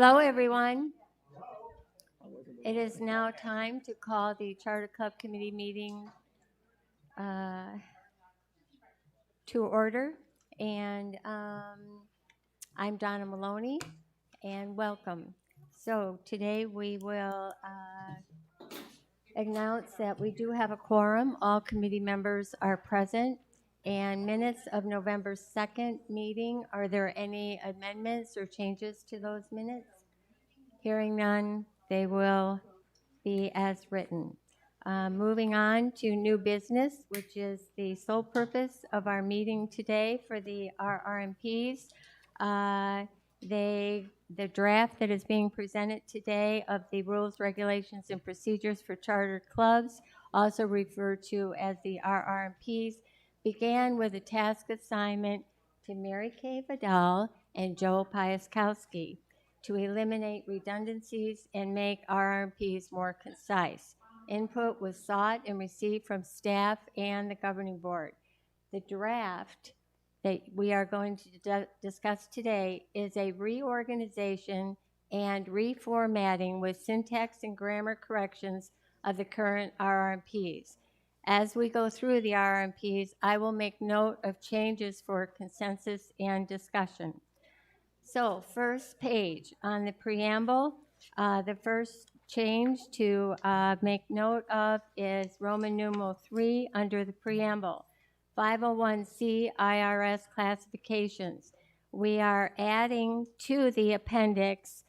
Hello, everyone. It is now time to call the Charter Club Committee meeting uh, to order. And I'm Donna Maloney, and welcome. So today we will announce that we do have a quorum. All committee members are present. And minutes of November 2nd meeting, are there any amendments or changes to those minutes? Hearing none, they will be as written. Moving on to new business, which is the sole purpose of our meeting today for the RR&Ps. The draft that is being presented today of the rules, regulations, and procedures for chartered clubs, also referred to as the RR&Ps, began with a task assignment to Mary Kay Vidal and Joe Piaskowski to eliminate redundancies and make RRPs more concise. Input was sought and received from staff and the governing board. The draft that we are going to discuss today is a reorganization and reformatting with syntax and grammar corrections of the current RRPs. As we go through the RRPs, I will make note of changes for consensus and discussion. So first page on the preamble, the first change to make note of is Roman numeral 3 under the preamble, 501c IRS classifications. We are adding to the appendix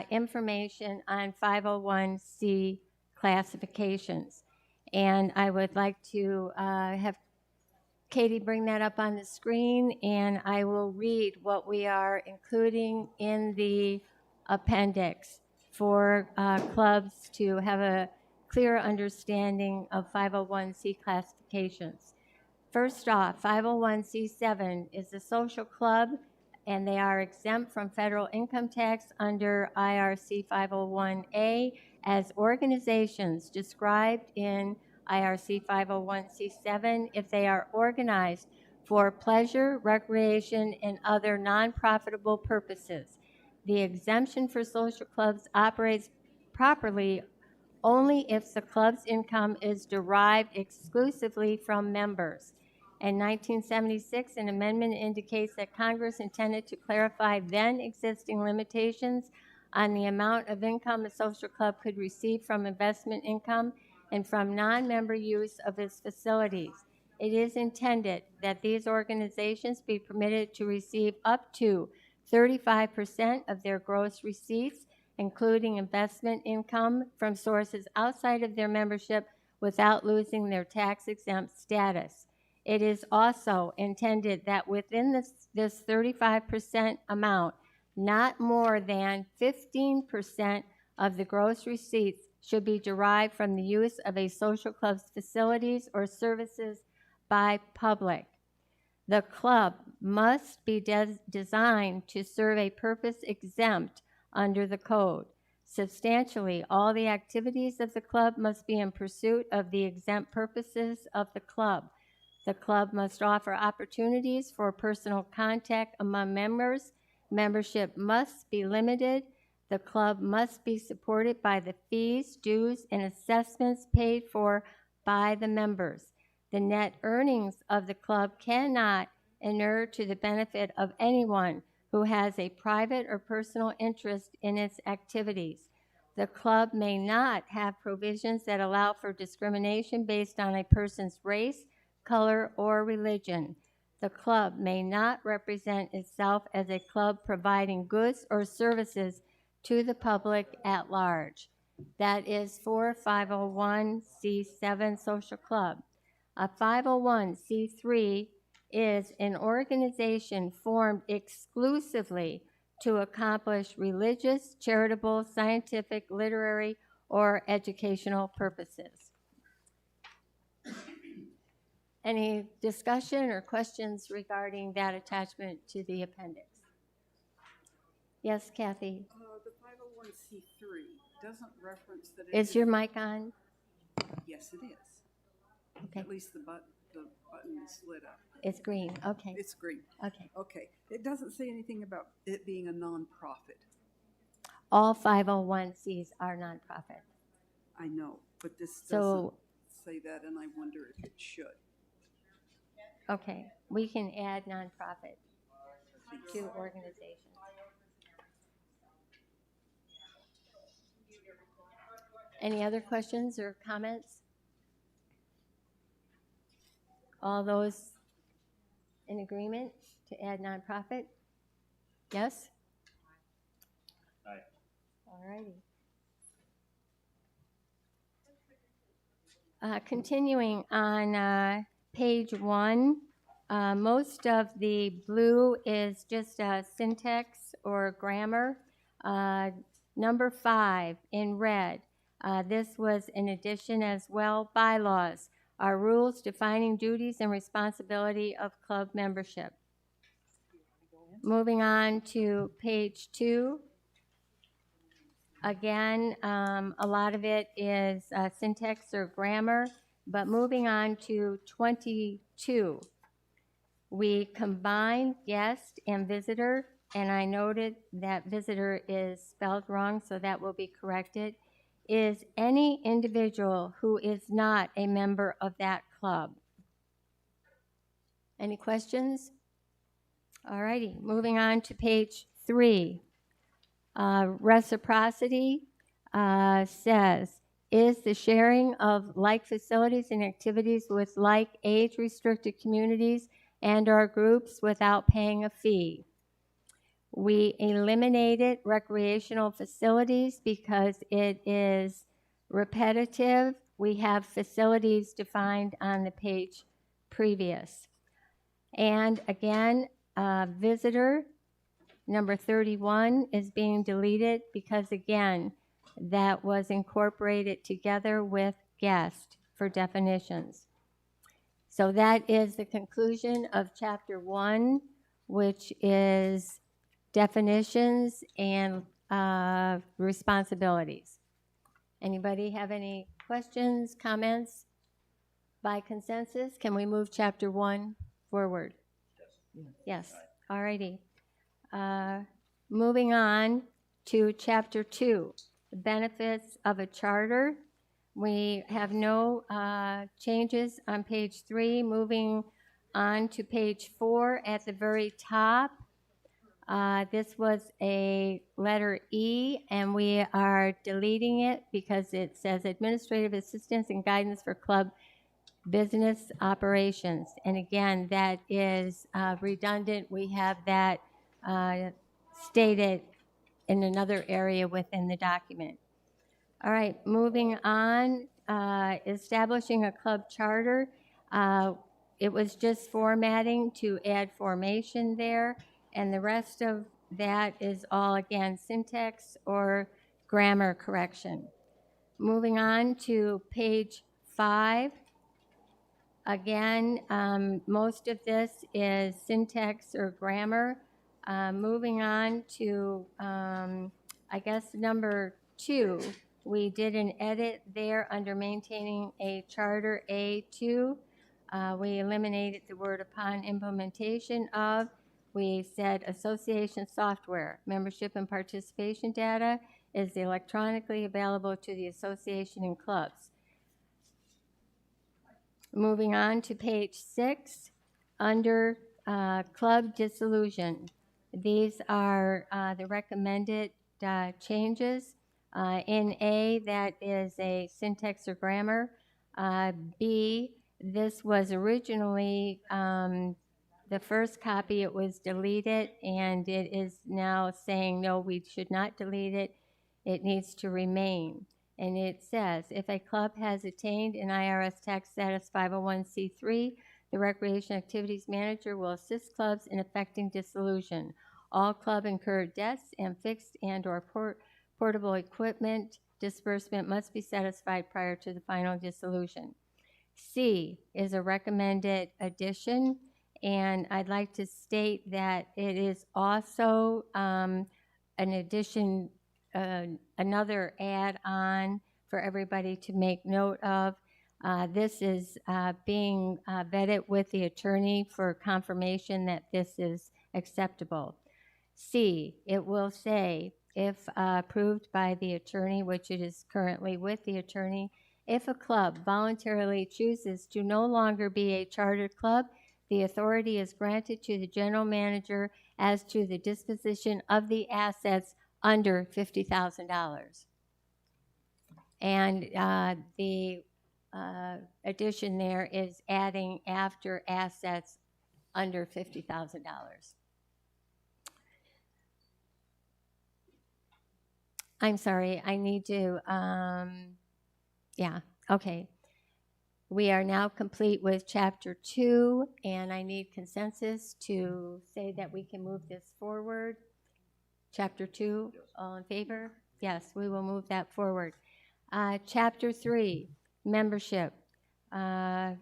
information on 501c classifications. And I would like to have Katie bring that up on the screen, and I will read what we are including in the appendix for clubs to have a clear understanding of 501c classifications. First off, 501c7 is a social club, and they are exempt from federal income tax under IRC 501A as organizations described in IRC 501c7 if they are organized for pleasure, recreation, and other non-profitable purposes. The exemption for social clubs operates properly only if the club's income is derived exclusively from members. In 1976, an amendment indicates that Congress intended to clarify then existing limitations on the amount of income a social club could receive from investment income and from non-member use of its facilities. It is intended that these organizations be permitted to receive up to 35% of their gross receipts, including investment income from sources outside of their membership, without losing their tax-exempt status. It is also intended that within this 35% amount, not more than 15% of the gross receipts should be derived from the use of a social club's facilities or services by public. The club must be designed to serve a purpose exempt under the code. Substantially, all the activities of the club must be in pursuit of the exempt purposes of the club. The club must offer opportunities for personal contact among members. Membership must be limited. The club must be supported by the fees, dues, and assessments paid for by the members. The net earnings of the club cannot inure to the benefit of anyone who has a private or personal interest in its activities. The club may not have provisions that allow for discrimination based on a person's race, color, or religion. The club may not represent itself as a club providing goods or services to the public at large. That is for 501c7 social club. A 501c3 is an organization formed exclusively to accomplish religious, charitable, scientific, literary, or educational purposes. Any discussion or questions regarding that attachment to the appendix? Yes, Kathy? The 501c3 doesn't reference that it Is your mic on? Yes, it is. Okay. At least the button is lit up. It's green. Okay. It's green. Okay. Okay. It doesn't say anything about it being a nonprofit. all 501Cs are nonprofit. I know, but this doesn't So, say that, and I wonder if it should. okay, we can add nonprofit Please. to organizations. Any other questions or comments? All those in agreement to add nonprofit? Yes? Aye. All righty. Continuing on page 1, most of the blue is just syntax or grammar. Number 5 in red, this was an addition as well. Bylaws are rules defining duties and responsibility of club membership. Moving on to page 2. Again, a lot of it is syntax or grammar, but moving on to 22, we combine guest and visitor, and I noted that visitor is spelled wrong, so that will be corrected, is any individual who is not a member of that club. Any questions? All righty, moving on to page 3. Reciprocity says, is the sharing of like facilities and activities with like age-restricted communities and or groups without paying a fee. We eliminated recreational facilities because it is repetitive. We have facilities defined on the page previous. And again, visitor, number 31 is being deleted because, again, that was incorporated together with guest for definitions. So that is the conclusion of chapter 1, which is definitions and responsibilities. Anybody have any questions, comments? By consensus, can we move chapter 1 forward? Yes. All righty. Moving on to chapter 2, the benefits of a charter. We have no changes on page 3. Moving on to page 4 at the very top. This was a letter E, and we are deleting it because it says administrative assistance and guidance for club business operations. And again, that is redundant. We have that stated in another area within the document. All right, moving on, establishing a club charter. It was just formatting to add formation there, and the rest of that is all, again, syntax or grammar correction. Moving on to page 5. Again, most of this is syntax or grammar. Moving on to, I guess, number 2, we did an edit there under maintaining a charter A2. We eliminated the word upon implementation of. We said association software, membership and participation data is electronically available to the association and clubs. Moving on to page 6, under club dissolution. These are the recommended changes. In A, that is a syntax or grammar. B, this was originally the first copy, it was deleted, and it is now saying, no, we should not delete it. It needs to remain. And it says, if a club has attained an IRS tax status 501c3, the recreation activities manager will assist clubs in effecting dissolution. All club incurred debts and fixed and or portable equipment disbursement must be satisfied prior to the final dissolution. C is a recommended addition, and I'd like to state that it is also an addition, another add-on for everybody to make note of. This is being vetted with the attorney for confirmation that this is acceptable. C, it will say if approved by the attorney, which it is currently with the attorney, if a club voluntarily chooses to no longer be a chartered club, the authority is granted to the general manager as to the disposition of the assets under $50,000. And the addition there is adding after assets under $50,000. I'm sorry, I need to, yeah, okay. We are now complete with Chapter 2, and I need consensus to say that we can move this forward. Chapter 2, all in favor? Yes, we will move that forward. Chapter 3, membership. Under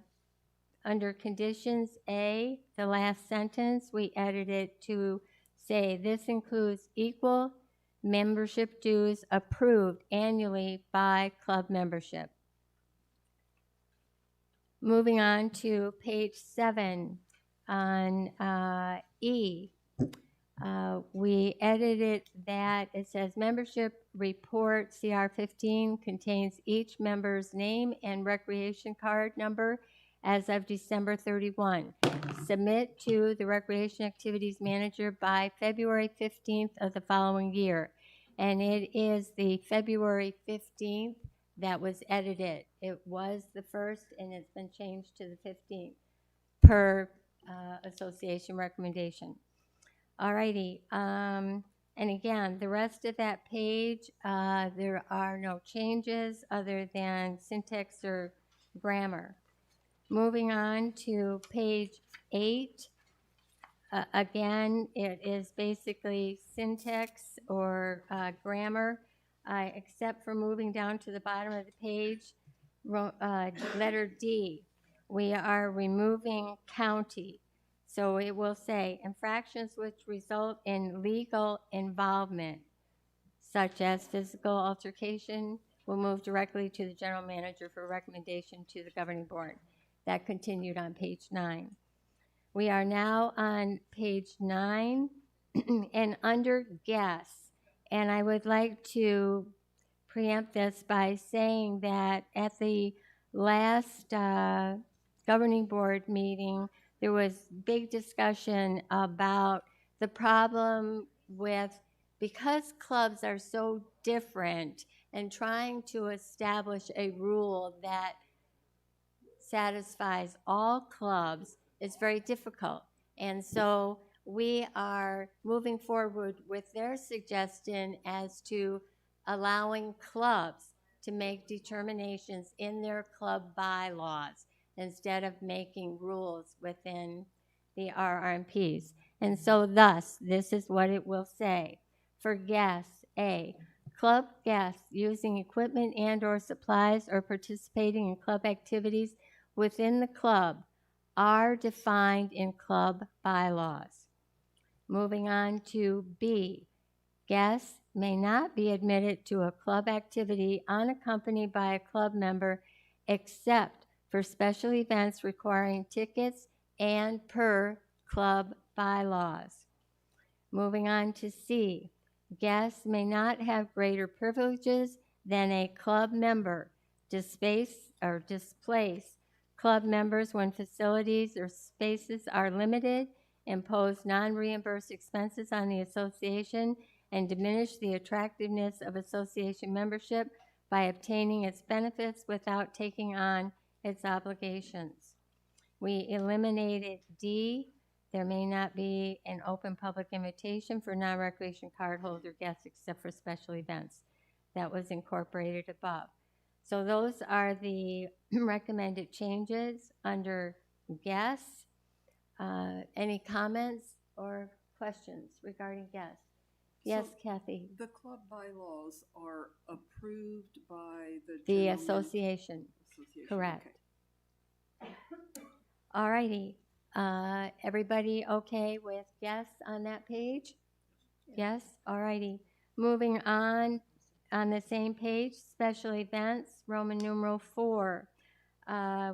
conditions A, the last sentence, we edited to say this includes equal membership dues approved annually by club membership. Moving on to page 7 on E. We edited that. It says membership report CR 15 contains each member's name and recreation card number as of December 31. Submit to the Recreation Activities Manager by February 15th of the following year. And it is the February 15th that was edited. It was the first, and it's been changed to the 15th per association recommendation. All righty. And again, the rest of that page, there are no changes other than syntax or grammar. Moving on to page 8. Again, it is basically syntax or grammar, except for moving down to the bottom of the page, letter D. We are removing county. So it will say infractions which result in legal involvement, such as physical altercation, will move directly to the general manager for recommendation to the governing board. That continued on page 9. We are now on page 9 and under guests. And I would like to preempt this by saying that at the last governing board meeting, there was big discussion about the problem with, because clubs are so different, and trying to establish a rule that satisfies all clubs is very difficult. And so we are moving forward with their suggestion as to allowing clubs to make determinations in their club bylaws instead of making rules within the RR&Ps. And so thus, this is what it will say. For guests, A, club guests using equipment and or supplies or participating in club activities within the club are defined in club bylaws. Moving on to B, guests may not be admitted to a club activity unaccompanied by a club member except for special events requiring tickets and per club bylaws. Moving on to C, guests may not have greater privileges than a club member. Displace club members when facilities or spaces are limited, impose non-reimbursed expenses on the association, and diminish the attractiveness of association membership by obtaining its benefits without taking on its obligations. We eliminated D, there may not be an open public invitation for non-recreation cardholder guests except for special events. That was incorporated above. So those are the recommended changes under guests. Any comments or questions regarding guests? Yes, So Kathy. the club bylaws are approved by the The general association. association. Correct. Okay. All righty. Everybody okay with yes on that page? Yes? All righty. Moving on the same page, special events, Roman numeral 4.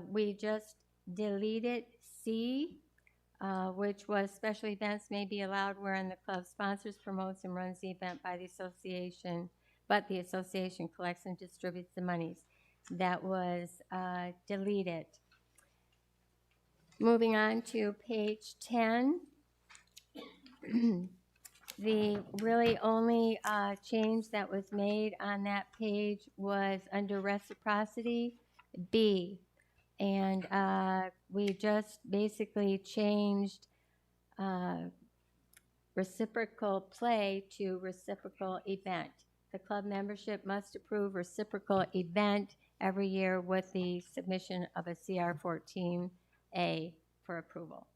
We just deleted C. which was special events may be allowed wherein the club sponsors, promotes, and runs the event by the association, but the association collects and distributes the monies. That was deleted. Moving on to page 10. The really only change that was made on that page was under reciprocity, B. And we just basically changed reciprocal play to reciprocal event. The club membership must approve reciprocal event every year with the submission of a CR 14A for approval.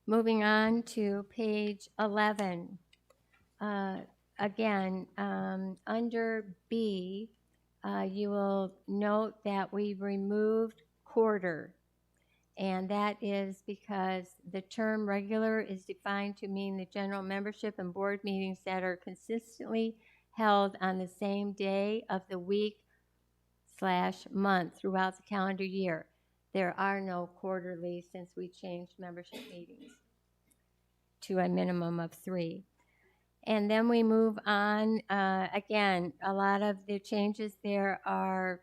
Moving on to page 11. Again, under B, you will note that we removed quarter, and that is because the term regular is defined to mean the general membership and board meetings that are consistently held on the same day of the week/month throughout the calendar year. There are no quarterly since we changed membership meetings to a minimum of 3. And then we move on. Again, a lot of the changes there are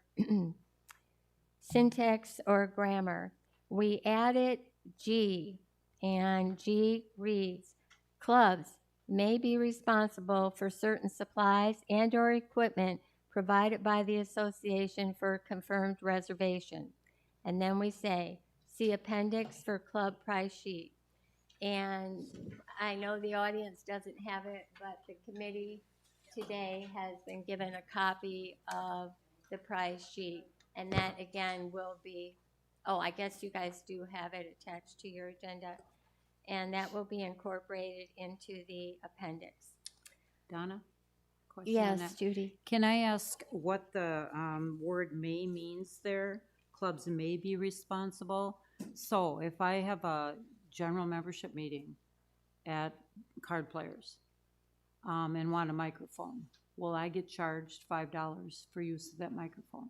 syntax or grammar. We added G, and G reads, clubs may be responsible for certain supplies and or equipment provided by the association for a confirmed reservation. And then we say, see appendix for club price sheet. And I know the audience doesn't have it, but the committee today has been given a copy of the price sheet. And that, again, will be, oh, I guess you guys do have it attached to your agenda. And that will be incorporated into the appendix. Donna? Question on Yes, that. Judy. Can I ask what the word may means there? Clubs may be responsible. So if I have a general membership meeting at Card Players and want a microphone, will I get charged $5 for use of that microphone?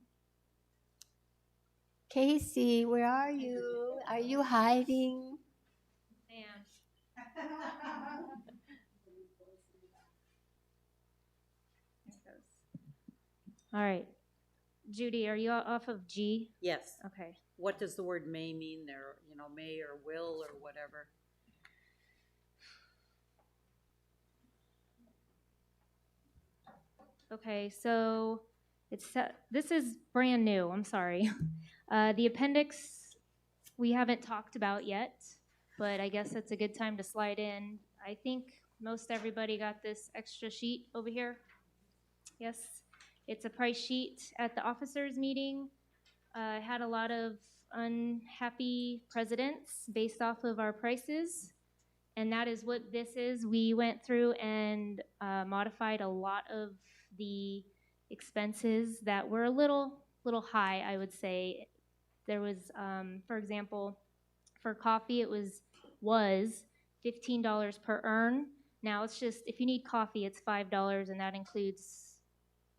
Casey, where are you? Are you hiding? All right. Judy, are you off of G? Yes. Okay. What does the word may mean there? You know, may or will or whatever? Okay, so this is brand new. I'm sorry. The appendix we haven't talked about yet, but I guess it's a good time to slide in. I think most everybody got this extra sheet over here. Yes, it's a price sheet at the officers meeting. I had a lot of unhappy presidents based off of our prices, and that is what this is. We went through and modified a lot of the expenses that were a little high, I would say. There was, for example, for coffee, it was $15 per earn. Now it's just, if you need coffee, it's $5, and that includes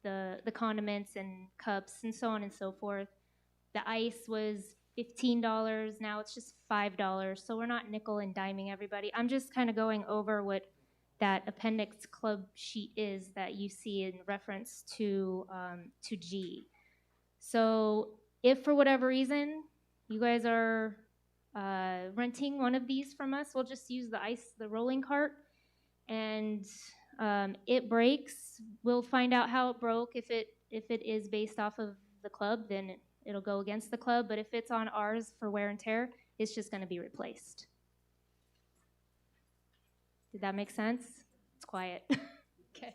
the condiments and cups and so on and so forth. The ice was $15. Now it's just $5. So we're not nickel and diming everybody. I'm just kind of going over what that appendix club sheet is that you see in reference to G. So if for whatever reason you guys are renting one of these from us, we'll just use the rolling cart, and it breaks. We'll find out how it broke. If it is based off of the club, then it'll go against the club. But if it's on ours for wear and tear, it's just going to be replaced. Did that make sense? It's quiet. Okay.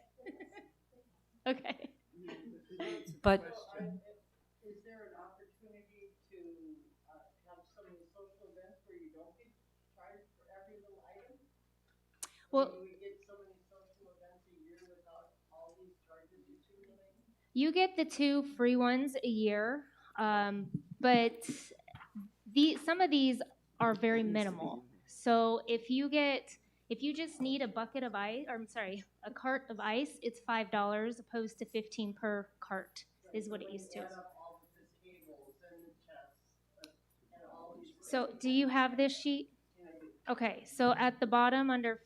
Okay. But Is there an opportunity to have some of the social events where you don't get charged for every little item? Well, Do we get so many social events a year without all these charges accumulating? you get the 2 free ones a year, but some of these are very minimal. So if you just need a bucket of ice, or I'm sorry, a cart of ice, it's $5 opposed to $15 per cart is what it used to. All the tables and the chests and all these. So do you have this sheet? Okay, so at the bottom under,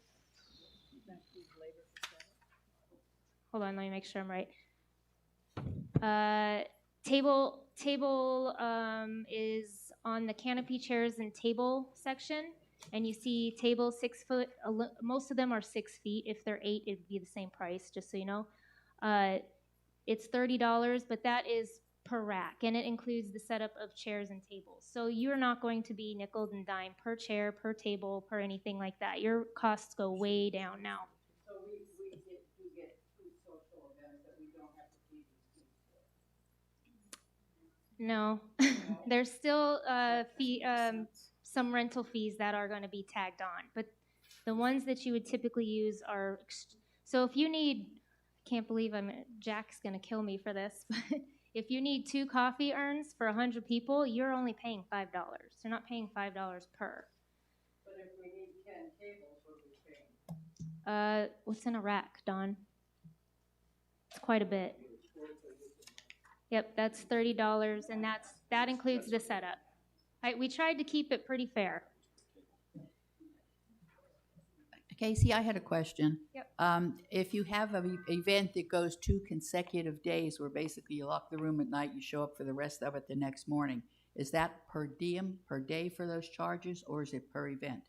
hold on, let me make sure I'm right. Table is on the canopy chairs and table section, and you see table 6 foot. Most of them are 6 feet. If they're 8, it'd be the same price. Just so you know, it's $30, but that is per rack, and it includes the setup of chairs and tables. So you're not going to be nickel and dime per chair, per table, per anything like that. Your costs go way down now. So we get 2 social events that we don't have to pay these fees for. No, there's still some rental fees that are going to be tagged on, but the ones that you would typically use are. So if you need, I can't believe Jack's going to kill me for this, but if you need 2 coffee urns for 100 people, you're only paying $5. You're not paying $5 per. But if we need 10 tables, what are we paying? What's in a rack, Don? It's quite a bit. Yep, that's $30, and that includes the setup. We tried to keep it pretty fair. Casey, I had a question. Yep. If you have an event that goes 2 consecutive days, where basically you lock the room at night, you show up for the rest of it the next morning, is that per diem, per day for those charges, or is it per event?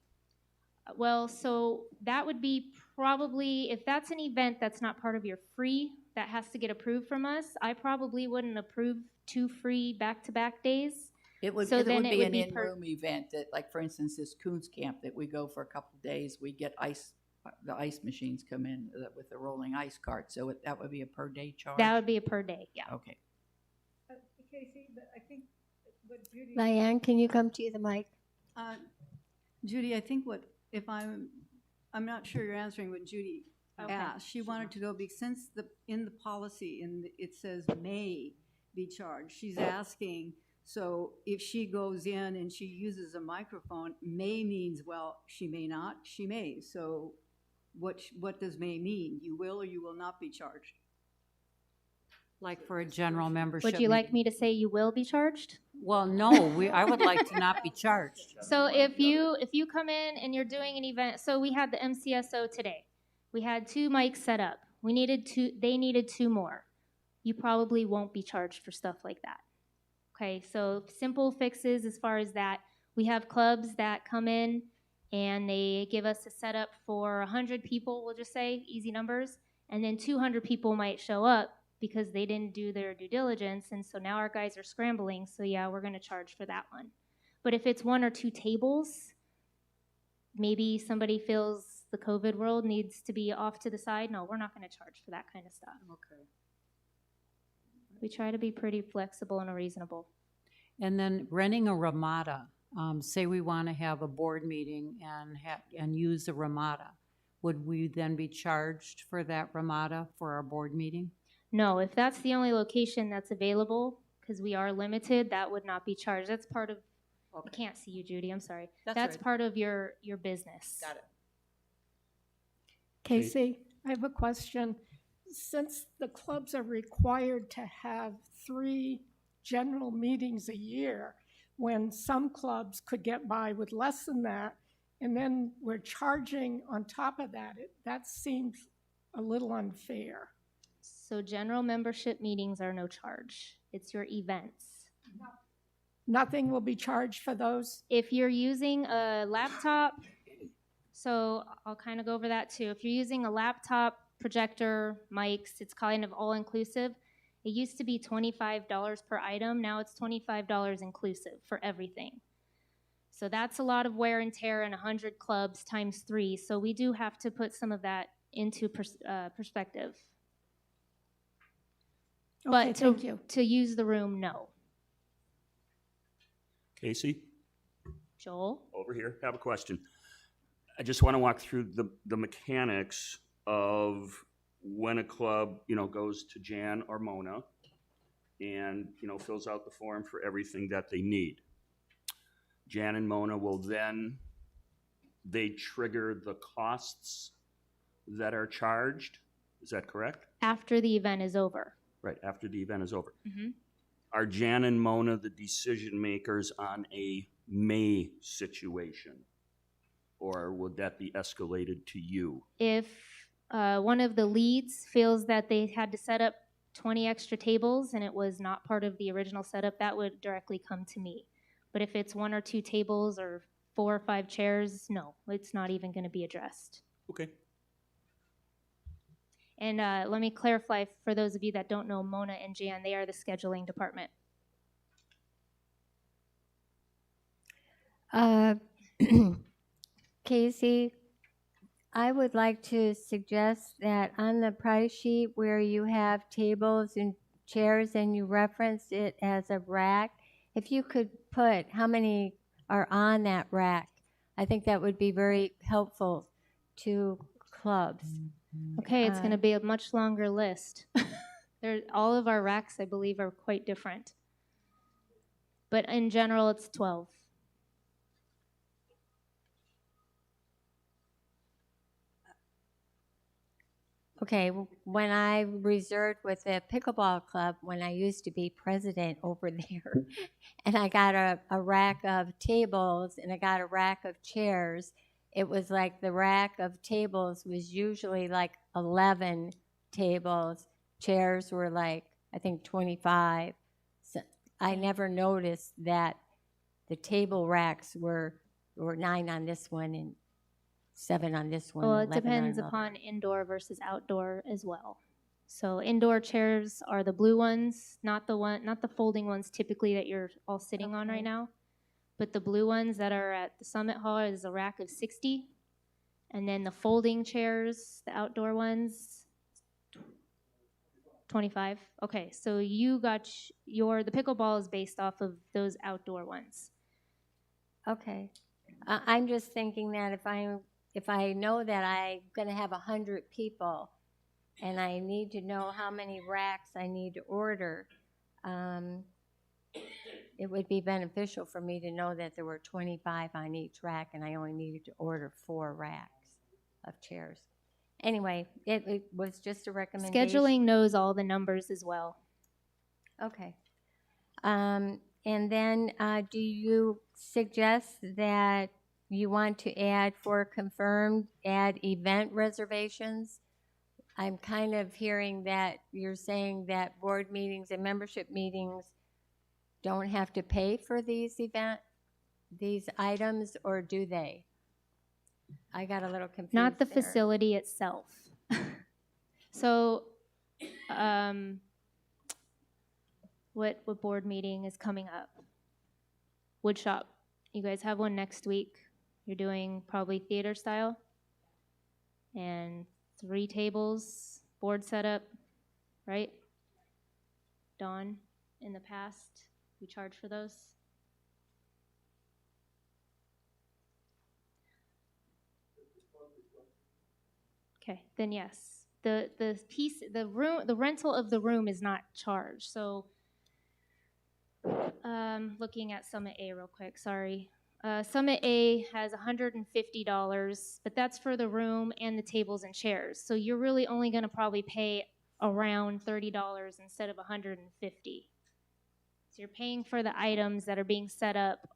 Well, so that would be probably, if that's an event that's not part of your free, that has to get approved from us, I probably wouldn't approve 2 free back-to-back days. It would, So it then would it be would an be per- in-room event that, like, for instance, this Coons Camp that we go for a couple of days, we get ice, the ice machines come in with the rolling ice cart, so that would be a per day charge? That would be a per day, yeah. Okay. Casey, but I think what Judy. Diane, can you come to the mic? Judy, I think I'm not sure you're answering what Judy Okay. asked. She wanted to know, because since in the policy, it says may be charged, she's asking, so if she goes in and she uses a microphone, may means, well, she may not, she may. So what does may mean? You will or you will not be charged? Like for a general membership. Would you like meeting. me to say you will be charged? Well, no, I would like to not be charged. So if you come in and you're doing an event, so we had the MCSO today. We had 2 mics set up. They needed 2 more. You probably won't be charged for stuff like that. Okay, so simple fixes as far as that. We have clubs that come in and they give us a setup for 100 people, we'll just say, easy numbers, and then 200 people might show up because they didn't do their due diligence, and so now our guys are scrambling, so yeah, we're gonna charge for that one. But if it's 1 or 2 tables, maybe somebody feels the COVID world needs to be off to the side, no, we're not gonna charge for that kind of stuff. Okay. We try to be pretty flexible and reasonable. And then renting a Ramada, say we want to have a board meeting and use a Ramada, would we then be charged for that Ramada for our board meeting? No, if that's the only location that's available, because we are limited, that would not be charged. That's part of, I can't see you, Judy, I'm sorry. That's right. part of your business. Got it. Casey, I have a question. Since the clubs are required to have 3 general meetings a year, when some clubs could get by with less than that, and then we're charging on top of that, that seems a little unfair. So general membership meetings are no charge. It's your events. Nothing will be charged for those? If you're using a laptop, so I'll kind of go over that too. If you're using a laptop, projector, mics, it's kind of all inclusive. It used to be $25 per item. Now it's $25 inclusive for everything. So that's a lot of wear and tear in 100 clubs times 3. So we do have to put some of that into perspective. Okay, But thank you. to use the room, no. Casey, Joel? over here, have a question. I just want to walk through the mechanics of when a club, goes to Jan or Mona and, fills out the form for everything that they need. Jan and Mona will then, they trigger the costs that are charged. Is that correct? After the event is over. Right, after the event is over. Mhm. Are Jan and Mona the decision makers on a May situation? or would that be escalated to you? If one of the leads feels that they had to set up 20 extra tables and it was not part of the original setup, that would directly come to me. But if it's 1 or 2 tables or 4 or 5 chairs, no, it's not even going to be addressed. Okay. And let me clarify for those of you that don't know, Mona and Jan, they are the scheduling department. Casey, I would like to suggest that on the price sheet where you have tables and chairs and you reference it as a rack, if you could put how many are on that rack, I think that would be very helpful to clubs. Okay, it's going to be a much longer list. All of our racks, I believe, are quite different. But in general, it's 12. Okay, when I reserved with the pickleball club, when I used to be president over there, and I got a rack of tables and I got a rack of chairs, it was like the rack of tables was usually like 11 tables. Chairs were like, I think, 25. So I never noticed that the table racks were 9 on this one and 7 on this one. Well, it 11 on depends another. upon indoor versus outdoor as well. So indoor chairs are the blue ones, not the folding ones typically that you're all sitting on right now. But the blue ones that are at the Summit Hall is a rack of 60. And then the folding chairs, the outdoor ones, 25. Okay, so you got the pickleball is based off of those outdoor ones. Okay. I'm just thinking that if I know that I'm going to have 100 people and I need to know how many racks I need to order, it would be beneficial for me to know that there were 25 on each rack and I only needed to order 4 racks of chairs. Anyway, it was just a recommendation. Scheduling knows all the numbers as well. Okay. And then do you suggest that you want to add add event reservations? I'm kind of hearing that you're saying that board meetings and membership meetings don't have to pay for these items, or do they? I got a little confused. Not the there. facility itself. So, what board meeting is coming up? Woodshop. You guys have one next week. You're doing probably theater style. And 3 tables, board setup, right? Dawn, in the past, we charge for those. Okay, then yes. The rental of the room is not charged. So, looking at Summit A real quick, sorry. Summit A has $150, but that's for the room and the tables and chairs. So you're really only going to probably pay around $30 instead of $150. So you're paying for the items that are being set up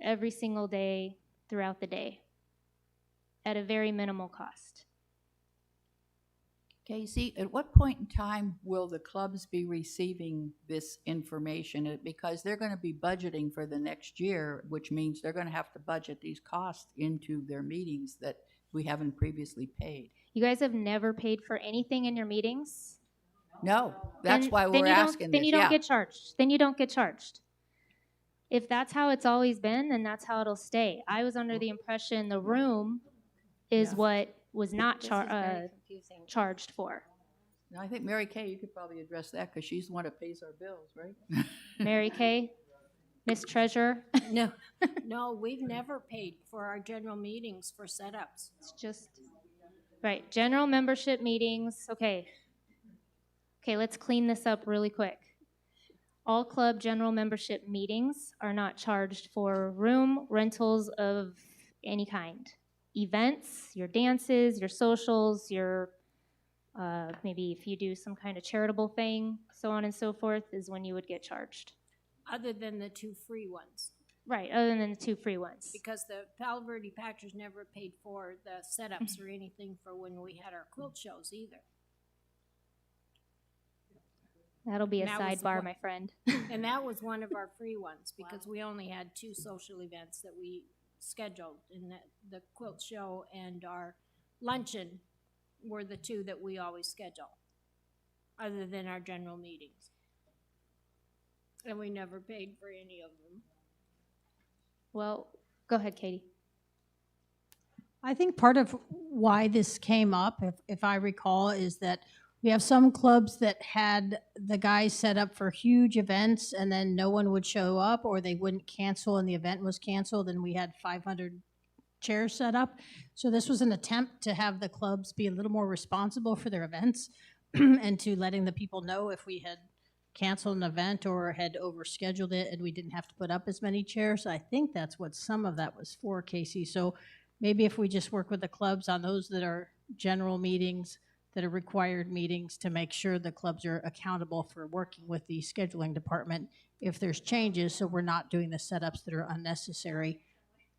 every single day throughout the day at a very minimal cost. Casey, at what point in time will the clubs be receiving this information? Because they're going to be budgeting for the next year, which means they're going to have to budget these costs into their meetings that we haven't previously paid. You guys have never paid for anything in your meetings? No, that's why we're asking this. Then you don't get charged. Then you don't get charged. If that's how it's always been, then that's how it'll stay. I was under the impression the room is what was not This is very confusing. charged for. Now, I think Mary Kay, you could probably address that because she's the one that pays our bills, right? Mary Kay, Miss Treasurer. No, no, we've never paid for our general meetings for setups. It's just, right, general membership meetings, okay. Okay, let's clean this up really quick. All club general membership meetings are not charged for room rentals of any kind. Events, your dances, your socials, your, maybe if you do some kind of charitable thing, so on and so forth, is when you would get charged. Other than the 2 free ones. Right, other than the 2 free ones. Because the Palo Verde Packers never paid for the setups or anything for when we had our quilt shows either. That'll be a That was sidebar, what- my friend. And that was one of our free ones, because we only had 2 social events that we scheduled, and that, the quilt show and our luncheon were the 2 that we always schedule, other than our general meetings. And we never paid for any of them. Well, go ahead, Katie. I think part of why this came up, if I recall, is that we have some clubs that had the guys set up for huge events and then no one would show up, or they wouldn't cancel and the event was canceled and we had 500 chairs set up. So this was an attempt to have the clubs be a little more responsible for their events and to letting the people know if we had canceled an event or had overscheduled it and we didn't have to put up as many chairs. I think that's what some of that was for, Casey. So maybe if we just work with the clubs on those that are general meetings, that are required meetings, to make sure the clubs are accountable for working with the scheduling department if there's changes, so we're not doing the setups that are unnecessary.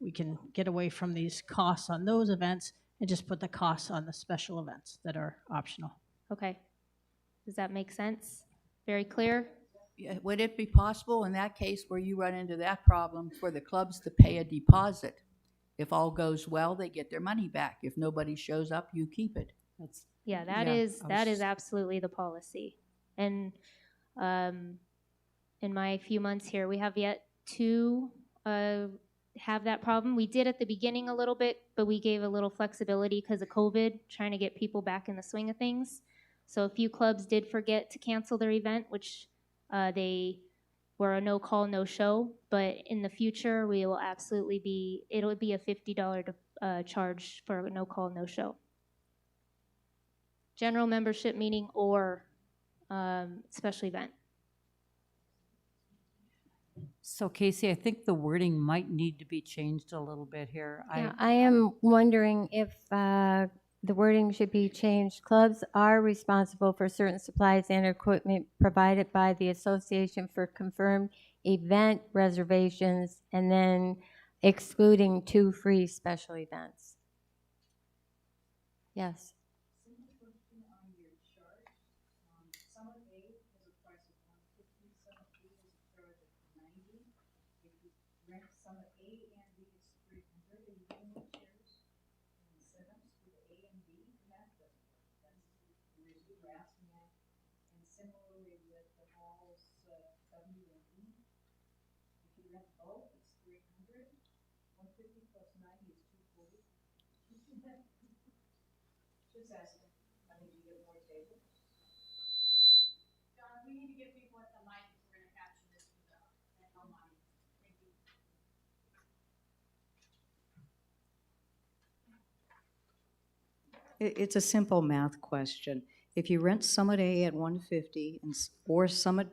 We can get away from these costs on those events and just put the costs on the special events that are optional. Okay. Does that make sense? Very clear? Yeah, would it be possible in that case where you run into that problem for the clubs to pay a deposit? If all goes well, they get their money back. If nobody shows up, you keep it. That's, Yeah, that Yeah, is I that was- is absolutely the policy. And in my few months here, we have yet to have that problem. We did at the beginning a little bit, but we gave a little flexibility because of COVID, trying to get people back in the swing of things. So a few clubs did forget to cancel their event, which they were a no call, no show. But in the future, we will absolutely be, it'll be a $50 charge for a no call, no show. General membership meeting or special event. So Casey, I think the wording might need to be changed a little bit here. Yeah, I am wondering if the wording should be changed. Clubs are responsible for certain supplies and equipment provided by the association for confirmed event reservations, and then excluding 2 free special events. Yes. It's a simple math question. If you rent Summit A at 150 or Summit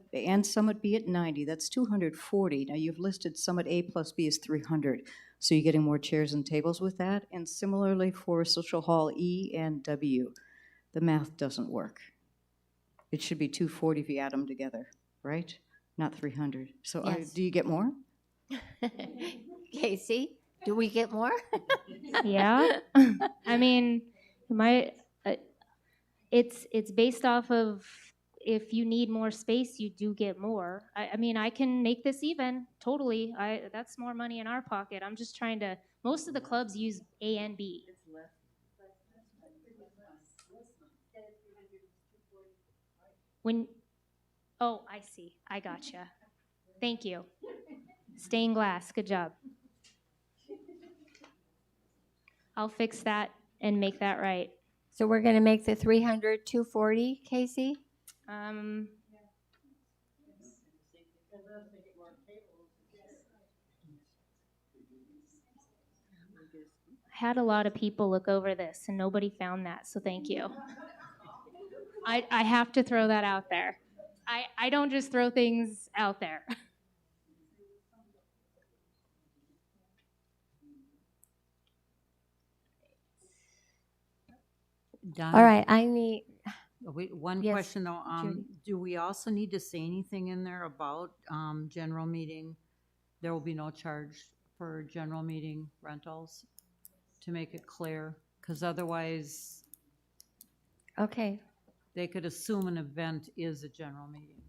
B at 90, that's 240. Now you've listed Summit A plus B as 300. So you're getting more chairs and tables with that. And similarly for Social Hall E and W, the math doesn't work. It should be 240 if you add them together, right? Not 300. So Yes. do you get more? Casey, do we get more? Yeah. I mean, it's based off of if you need more space, you do get more. I mean, I can make this even totally. That's more money in our pocket. I'm just trying to. Most of the clubs use A and B. Oh, I see. I gotcha. Thank you. Stained glass. Good job. I'll fix that and make that right. So we're going to make the 300 240, Casey? I had a lot of people look over this and nobody found that, so thank you. I have to throw that out there. I don't just throw things out there. Donna, All right, I need, Wait, one Yes, question though, Judy. do we also need to say anything in there about, general meeting, There will be no charge for general meeting rentals, to make it clear, because otherwise Okay, they could assume an event is a general meeting.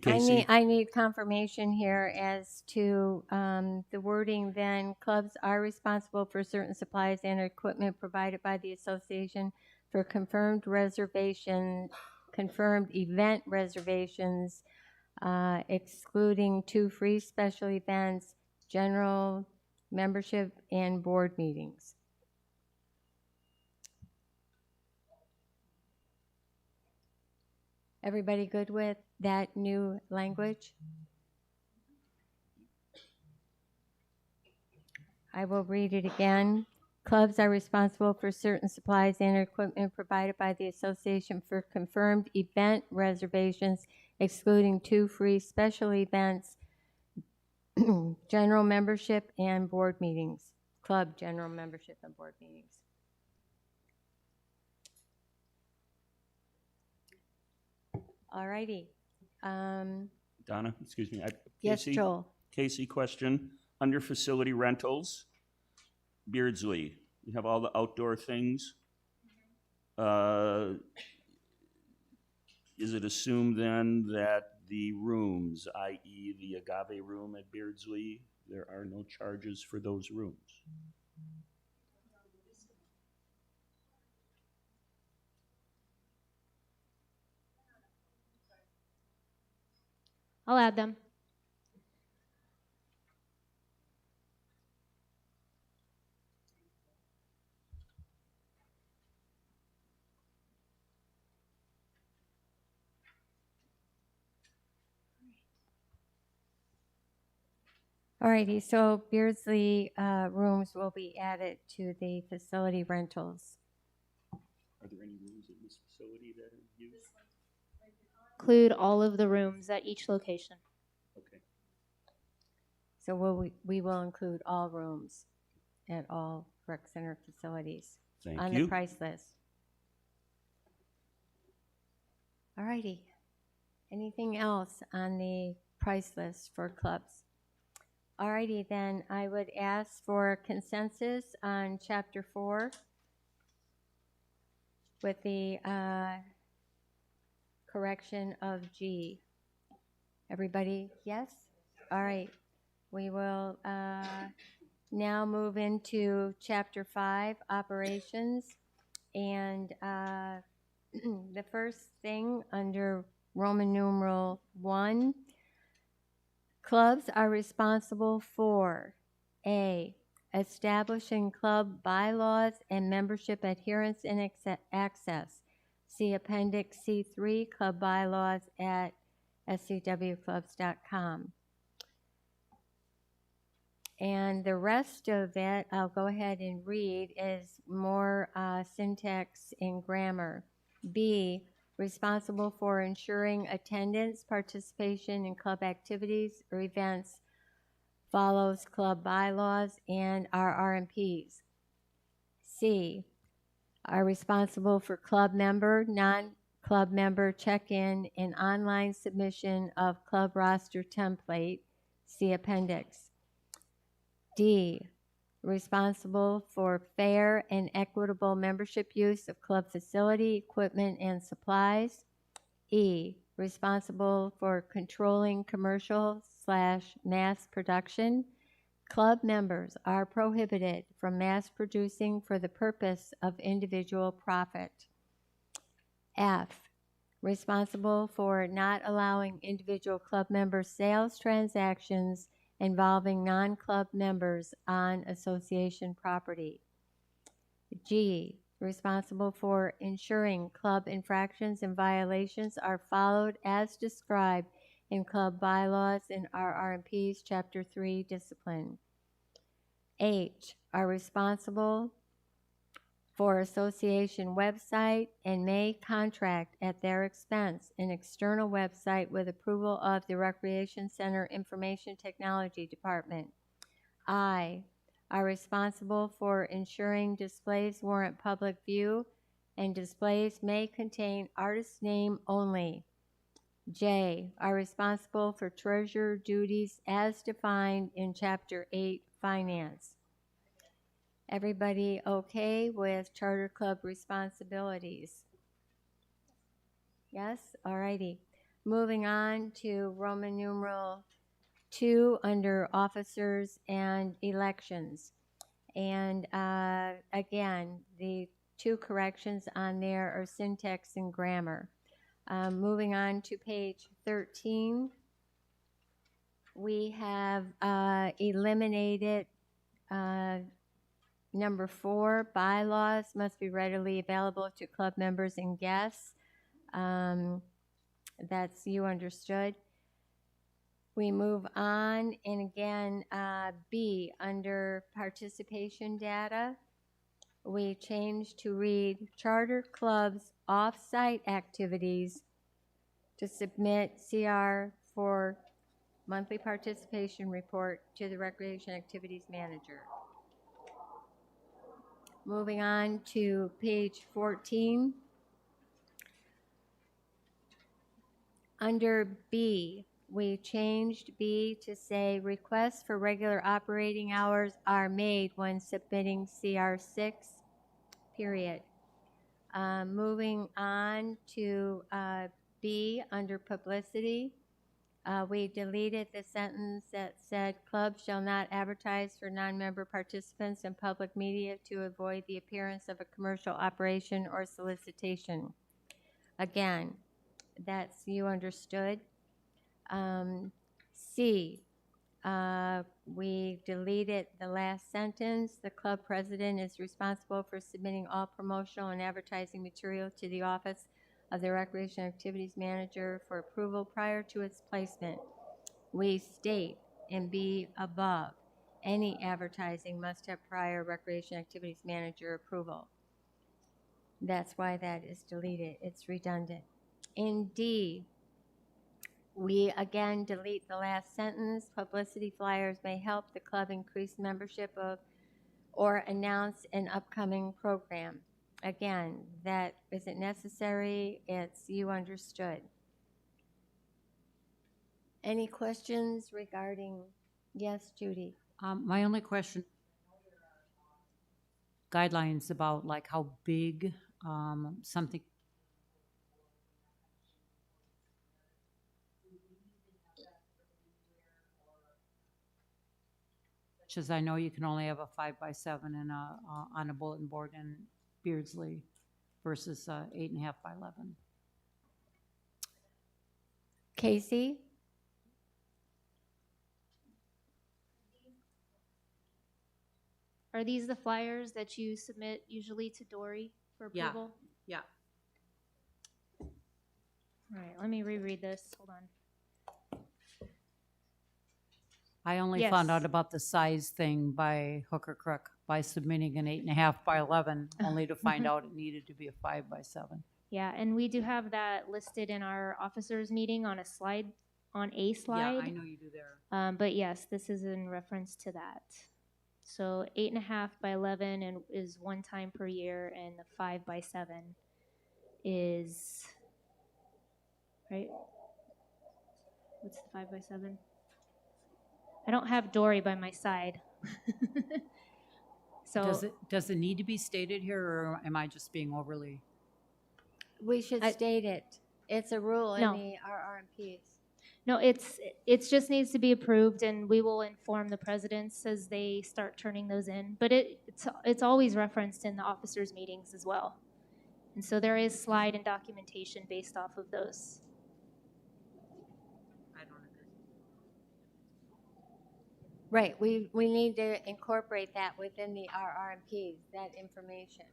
Casey? I need confirmation here as to the wording then. Clubs are responsible for certain supplies and equipment provided by the association for confirmed event reservations, excluding 2 free special events, general membership, and board meetings. Everybody good with that new language? I will read it again. Clubs are responsible for certain supplies and equipment provided by the association for confirmed event reservations, excluding 2 free special events, general membership, and board meetings. Club general membership and board meetings. All righty. Donna, excuse me. Yes, Casey? Joel. Casey, question. Under facility rentals, Beardsley, you have all the outdoor things. Is it assumed then that the rooms, i.e. the agave room at Beardsley, there are no charges for those rooms? I'll add them. Alrighty, so Beardsley rooms will be added to the facility rentals. Are there any rooms in this facility that are used? Include all of the rooms at each location. Okay. So we will include all rooms at all rec center facilities Thank on you. the price list. Alrighty. Anything else on the price list for clubs? Alrighty, then I would ask for consensus on Chapter 4 with the correction of G. Everybody, yes? All right. We will now move into Chapter 5, Operations. And the first thing under Roman numeral 1, clubs are responsible for A, establishing club bylaws and membership adherence and access. See Appendix C3, Club Bylaws at scwclubs.com. And the rest of it, I'll go ahead and read, is more syntax and grammar. B, responsible for ensuring attendance, participation in club activities or events, follows club bylaws and RR&Ps. C, are responsible for club member, non-club member check-in and online submission of club roster template. See Appendix. D, responsible for fair and equitable membership use of club facility, equipment, and supplies. E, responsible for controlling commercial/mass production. Club members are prohibited from mass producing for the purpose of individual profit. F, responsible for not allowing individual club member sales transactions involving non-club members on association property. G, responsible for ensuring club infractions and violations are followed as described in club bylaws and RR&Ps Chapter 3 Discipline. H, are responsible for association website and may contract at their expense an external website with approval of the Recreation Center Information Technology Department. I, are responsible for ensuring displays warrant public view and displays may contain artist name only. J, are responsible for treasurer duties as defined in Chapter 8 Finance. Everybody okay with Charter Club responsibilities? Yes? Alrighty. Moving on to Roman numeral 2 under officers and elections. And again, the two corrections on there are syntax and grammar. Moving on to page 13, we have eliminated number 4, bylaws must be readily available to club members and guests. That's you understood. We move on, and again, B, under participation data, we change to read charter clubs off-site activities to submit CR for monthly participation report to the Recreation Activities Manager. Moving on to page 14. Under B, we changed B to say requests for regular operating hours are made when submitting CR6, period. Moving on to B, under publicity, we deleted the sentence that said clubs shall not advertise for non-member participants in public media to avoid the appearance of a commercial operation or solicitation. Again, that's you understood. C, we deleted the last sentence. The club president is responsible for submitting all promotional and advertising material to the office of the Recreation Activities Manager for approval prior to its placement. We state in B above, any advertising must have prior Recreation Activities Manager approval. That's why that is deleted. It's redundant. In D, we again delete the last sentence. Publicity flyers may help the club increase membership of or announce an upcoming program. Again, that isn't necessary. It's you understood. Any questions regarding? Yes, Judy. My only question, guidelines about like how big something. As I know, you can only have a 5x7 and on a bulletin board in Beardsley versus 8.5 by 11. Casey? Are these the flyers that you submit usually to Dory for Yeah. approval? Yeah. All right, let me reread this. Hold on. I only Yes. found out about the size thing by hook or crook by submitting an 8.5 by 11, only to find out it needed to be a 5x7. Yeah, and we do have that listed in our officers meeting on a slide, Yeah, I know you do there. But yes, this is in reference to that. So 8.5 by 11 is one time per year, and the 5x7 is, right? What's the 5x7? I don't have Dory by my side. So Does it need to be stated here, or am I just being overly? We should state it. It's a rule in No. the RR&Ps. no, it's just needs to be approved, and we will inform the presidents as they start turning those in. But it's always referenced in the officers' meetings as well, and so there is slide and documentation based off of those. I don't agree. Right, we need to incorporate that within the RRMPs, that information.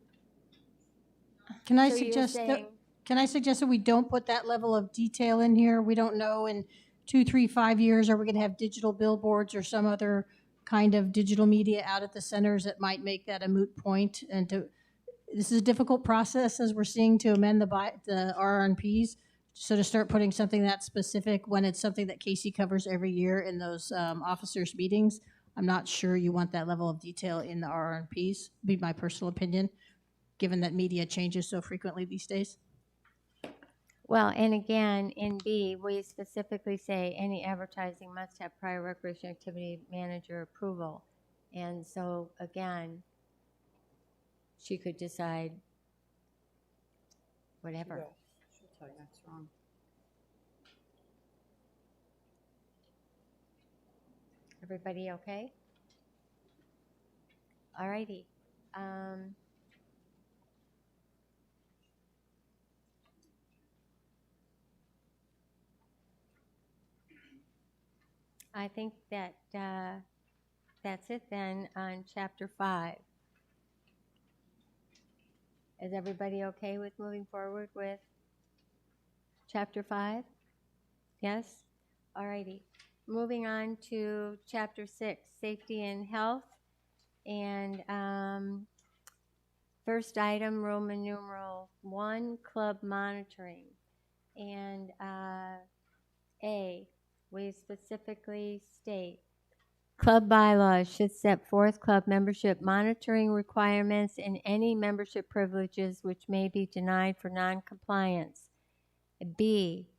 Can I So you're suggest that, saying- can I suggest that we don't put that level of detail in here? We don't know in 2, 3, 5 years, are we gonna have digital billboards or some other kind of digital media out at the centers that might make that a moot point? And this is a difficult process, as we're seeing, to amend the RRNPs. So to start putting something that specific when it's something that Casey covers every year in those officers' meetings, I'm not sure you want that level of detail in the RRNPs, be my personal opinion, given that media changes so frequently these days. Well, and again, in B, we specifically say any advertising must have prior recreation activity manager approval. And so, again, she could decide whatever. She'll tell you that's wrong. Everybody okay? All righty. I think that that's it then on chapter 5. Is everybody okay with moving forward with chapter 5? Yes? All righty. Moving on to chapter 6, safety and health. And first item, Roman numeral 1, club monitoring. And A, we specifically state, club bylaws should set forth club membership monitoring requirements and any membership privileges which may be denied for noncompliance. B,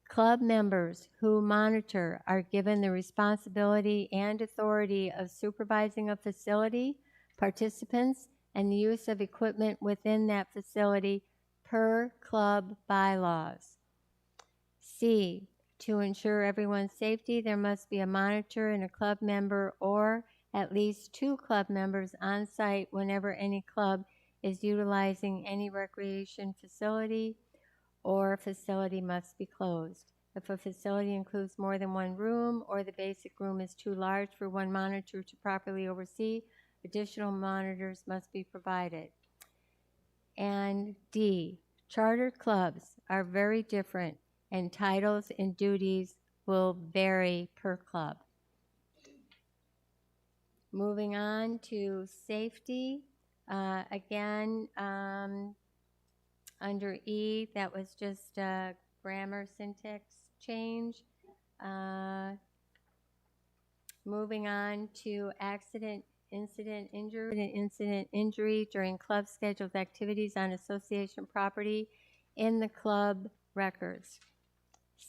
club members who monitor are given the responsibility and authority of supervising a facility, participants, and the use of equipment within that facility per club bylaws. C, to ensure everyone's safety, there must be a monitor and a club member or at least 2 club members on site whenever any club is utilizing any recreation facility or facility must be closed. If a facility includes more than 1 room or the basic room is too large for 1 monitor to properly oversee, additional monitors must be provided. And D, charter clubs are very different and titles and duties will vary per club. Moving on to safety, again, under E, that was just a grammar syntax change. Moving on to accident, incident, injury during club scheduled activities on association property in the club records.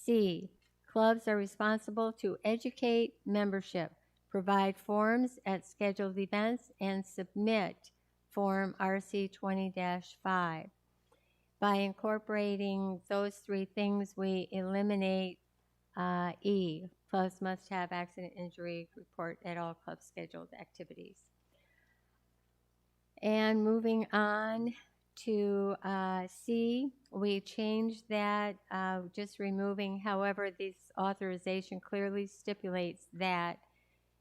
C, clubs are responsible to educate membership, provide forms at scheduled events, and submit Form RC 20-5. By incorporating those 3 things, we eliminate E, clubs must have accident injury report at all club scheduled activities. And moving on to C, we changed that, just removing, however, this authorization clearly stipulates that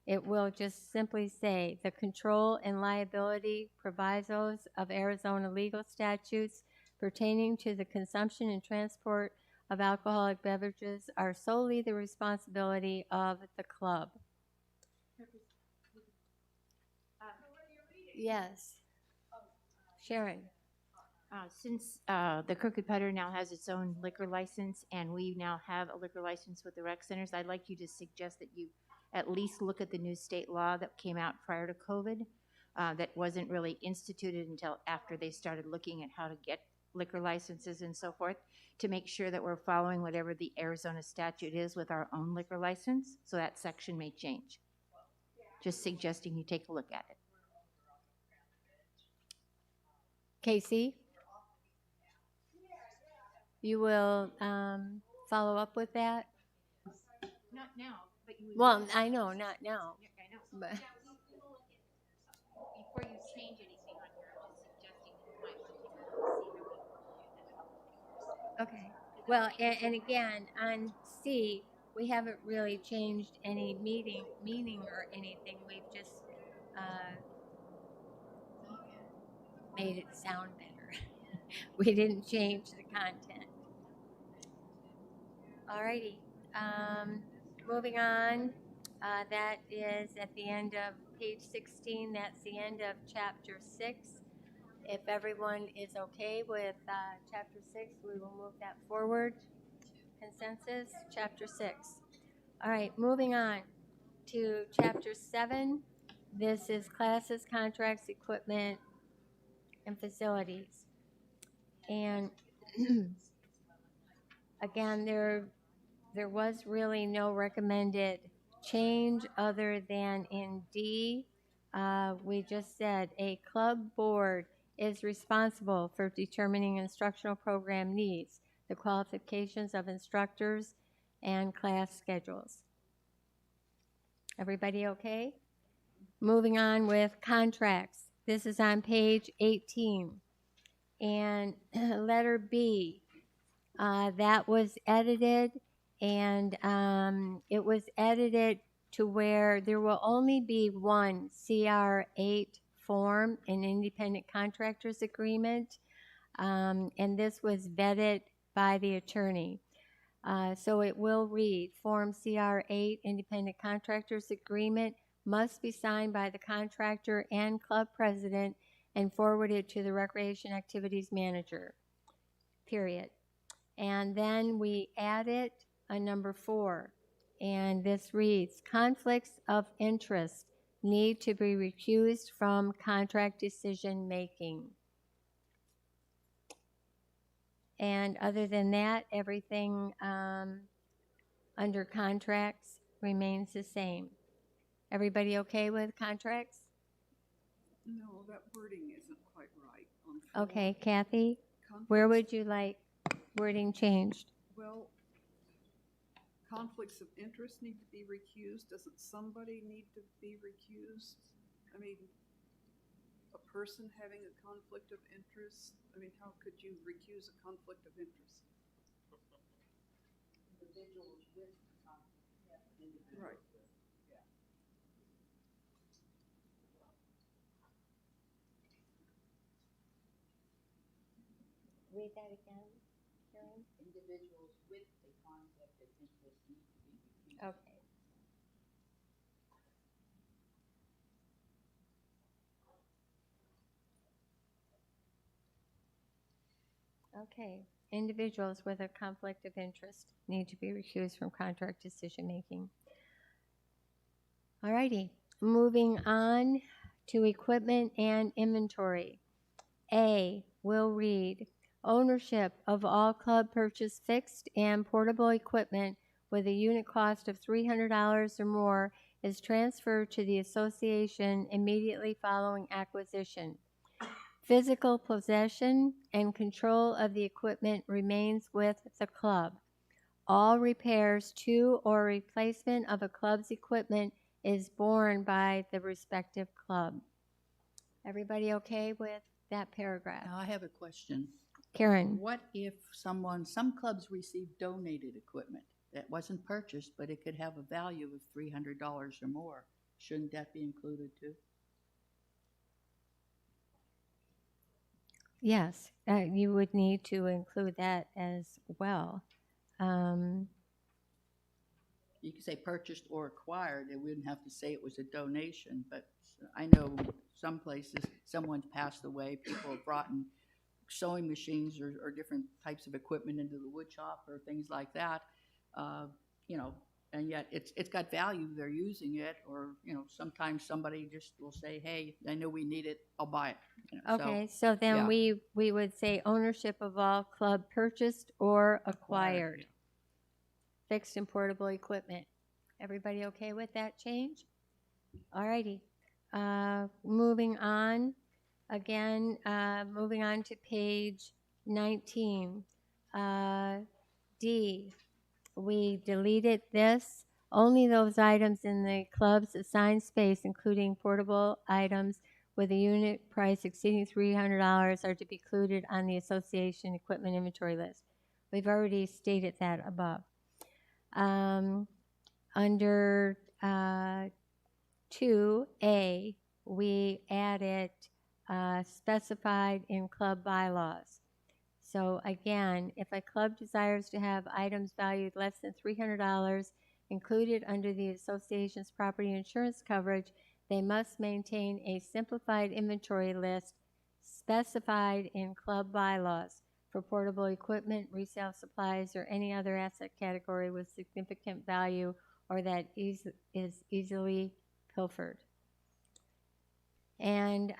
it will just simply say the control and liability provisos of Arizona legal statutes pertaining to the consumption and transport of alcoholic beverages are solely the responsibility of the club. Yes. Sharon. Since the Crooked Putter now has its own liquor license and we now have a liquor license with the rec centers, I'd like you to suggest that you at least look at the new state law that came out prior to COVID that wasn't really instituted until after they started looking at how to get liquor licenses and so forth, to make sure that we're following whatever the Arizona statute is with our own liquor license, so that section may change. Just suggesting you take a look at it. Casey? You will follow up with that? Not now, but you. Well, I know, not now. I know. But Before you change anything on here, I'm just suggesting that you might look into it and see how we do that. okay. Well, and again, on C, we haven't really changed any meaning or anything. We've just uh, made it sound better. We didn't change the content. Alrighty, moving on. That is at the end of page 16. That's the end of chapter 6. If everyone is okay with chapter 6, we will move that forward. Consensus, chapter 6. All right, moving on to chapter 7. This is classes, contracts, equipment, and facilities. And again, there was really no recommended change other than in D. We just said a club board is responsible for determining instructional program needs, the qualifications of instructors, and class schedules. Everybody okay? Moving on with contracts. This is on page 18. And letter B, that was edited, and it was edited to where there will only be one CR8 form, an independent contractors agreement, and this was vetted by the attorney. So it will read, Form CR8 Independent Contractors Agreement must be signed by the contractor and club president and forwarded to the Recreation Activities Manager, period. And then we added a number 4, and this reads, conflicts of interest need to be recused from contract decision making. And other than that, everything under contracts remains the same. Everybody okay with contracts? No, that wording isn't quite right. On Okay, Kathy, conflicts- where would you like wording changed? Well, conflicts of interest need to be recused. Doesn't somebody need to be recused? I mean, a person having a conflict of interest, I mean, how could you recuse a conflict of interest? Individuals with conflict. Right. Read that again, Karen. Individuals with a conflict of interest need to be recused. Okay. Okay, individuals with a conflict of interest need to be recused from contract decision making. All righty, moving on to equipment and inventory. A will read, ownership of all club purchase fixed and portable equipment with a unit cost of $300 or more is transferred to the association immediately following acquisition. Physical possession and control of the equipment remains with the club. All repairs to or replacement of a club's equipment is borne by the respective club. Everybody okay with that paragraph? Now, I have a question. Karen? What if some clubs receive donated equipment that wasn't purchased, but it could have a value of $300 or more? Shouldn't that be included too? Yes, you would need to include that as well. You could say purchased or acquired. It wouldn't have to say it was a donation, but I know some places, someone's passed away, people have brought in sewing machines or different types of equipment into the wood shop or things like that, you know, and yet it's got value, they're using it, or, you know, sometimes somebody just will say, hey, I know we need it, I'll buy it. You know, Okay, so then yeah. we would say ownership of all club purchased or acquired. Yeah. Fixed and portable equipment. Everybody okay with that change? All righty. Moving on. Again, moving on to page 19. D, we deleted this. Only those items in the club's assigned space, including portable items with a unit price exceeding $300, are to be included on the association equipment inventory list. We've already stated that above. Under 2A, we added specified in club bylaws. So again, if a club desires to have items valued less than $300 included under the association's property insurance coverage, they must maintain a simplified inventory list specified in club bylaws for portable equipment, resale supplies, or any other asset category with significant value or that is easily pilfered. And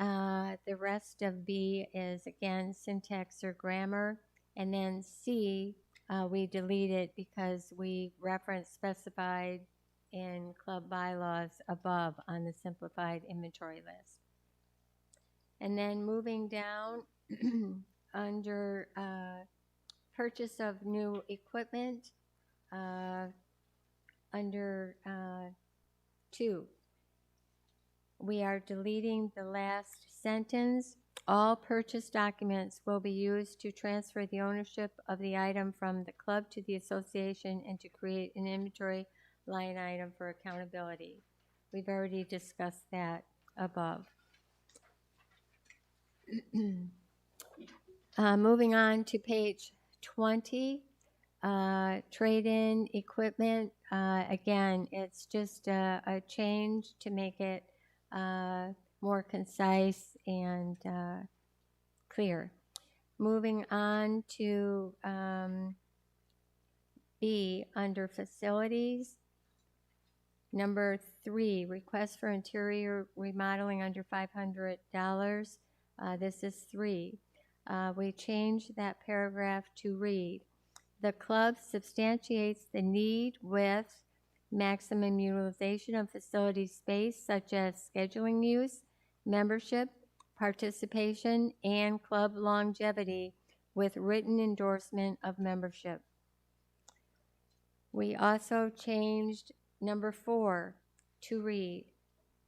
the rest of B is, again, syntax or grammar. And then C, we delete it because we reference specified in club bylaws above on the simplified inventory list. And then moving down under purchase of new equipment, under 2. We are deleting the last sentence. All purchase documents will be used to transfer the ownership of the item from the club to the association and to create an inventory line item for accountability. We've already discussed that above. Moving on to page 20, trade-in equipment. Again, it's just a change to make it more concise and clear. Moving on to B, under facilities. Number 3, request for interior remodeling under $500. This is 3. We changed that paragraph to read, the club substantiates the need with maximum utilization of facility space such as scheduling use, membership, participation, and club longevity with written endorsement of membership. We also changed number 4 to read,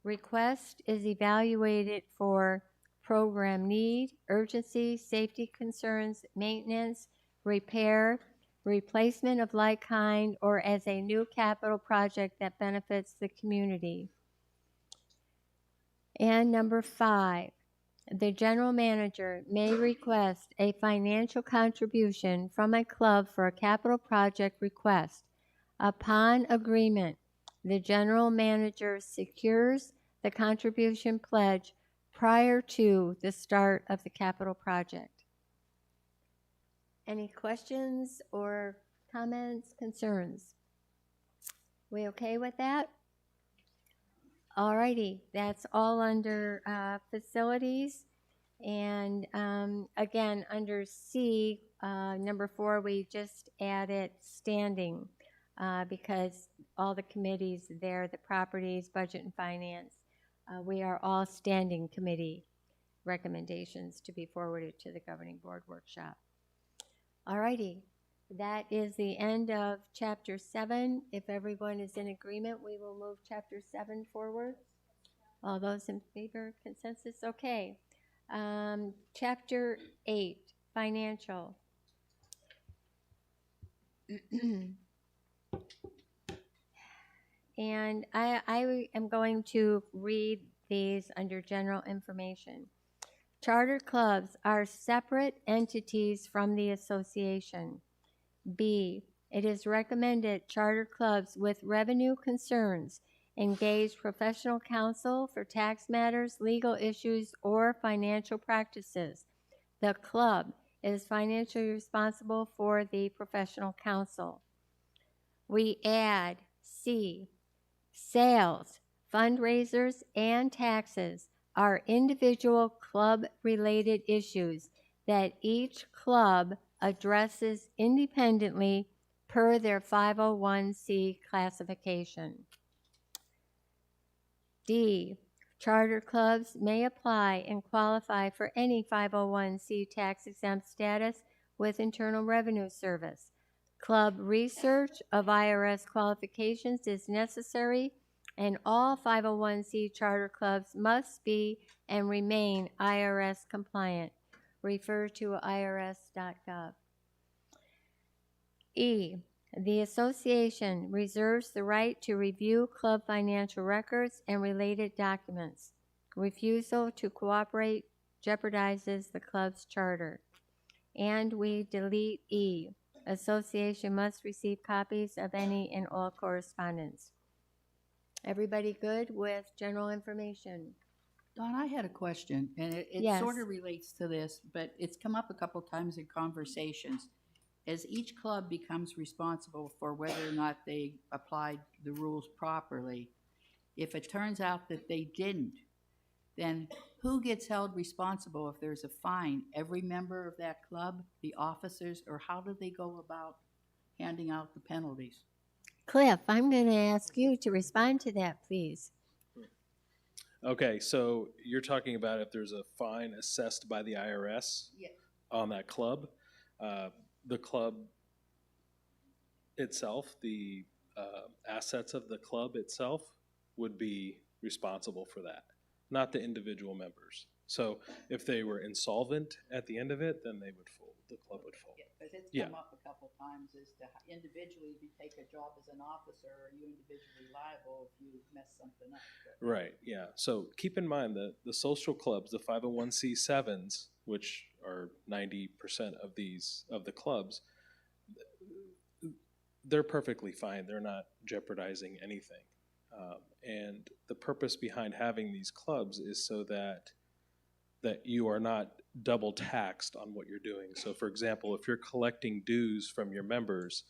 request is evaluated for program need, urgency, safety concerns, maintenance, repair, replacement of like kind, or as a new capital project that benefits the community. And number 5, the general manager may request a financial contribution from a club for a capital project request. Upon agreement, the general manager secures the contribution pledge prior to the start of the capital project. Any questions or comments, concerns? We okay with that? Alrighty, that's all under facilities. And again, under C, number 4, we just added standing because all the committees there, the properties, budget and finance, we are all standing committee recommendations to be forwarded to the governing board workshop. Alrighty, that is the end of chapter 7. If everyone is in agreement, we will move chapter 7 forward. All those in favor, consensus? Okay. Chapter 8, financial. And I am going to read these under general information. Charter clubs are separate entities from the association. B, it is recommended charter clubs with revenue concerns engage professional counsel for tax matters, legal issues, or financial practices. The club is financially responsible for the professional counsel. We add C, sales, fundraisers, and taxes are individual club-related issues that each club addresses independently per their 501c classification. D, charter clubs may apply and qualify for any 501c tax-exempt status with Internal Revenue Service. Club research of IRS qualifications is necessary, and all 501c charter clubs must be and remain IRS compliant. Refer to irs.gov. E, The association reserves the right to review club financial records and related documents. Refusal to cooperate jeopardizes the club's charter. And we delete E. Association must receive copies of any and all correspondence. Everybody good with general information? Don, I had a question, and it Yes. sort of relates to this, but it's come up a couple times in conversations. As each club becomes responsible for whether or not they applied the rules properly, if it turns out that they didn't, then who gets held responsible if there's a fine? Every member of that club, the officers, or how do they go about handing out the penalties? Cliff, I'm going to ask you to respond to that, please. Okay, so you're talking about if there's a fine assessed by the IRS on that club. The club itself, the assets of the club itself would be responsible for that, not the individual members. So if they were insolvent at the end of it, then they would fold, the club would fold. Because it's Yeah. come up a couple times as to individually, if you take a job as an officer, are you individually liable if you mess something up? But Right, yeah. So keep in mind that the social clubs, the 501c7s, which are 90% of the clubs, they're perfectly fine. They're not jeopardizing anything. And the purpose behind having these clubs is so that you are not double taxed on what you're doing. So for example, if you're collecting dues from your members,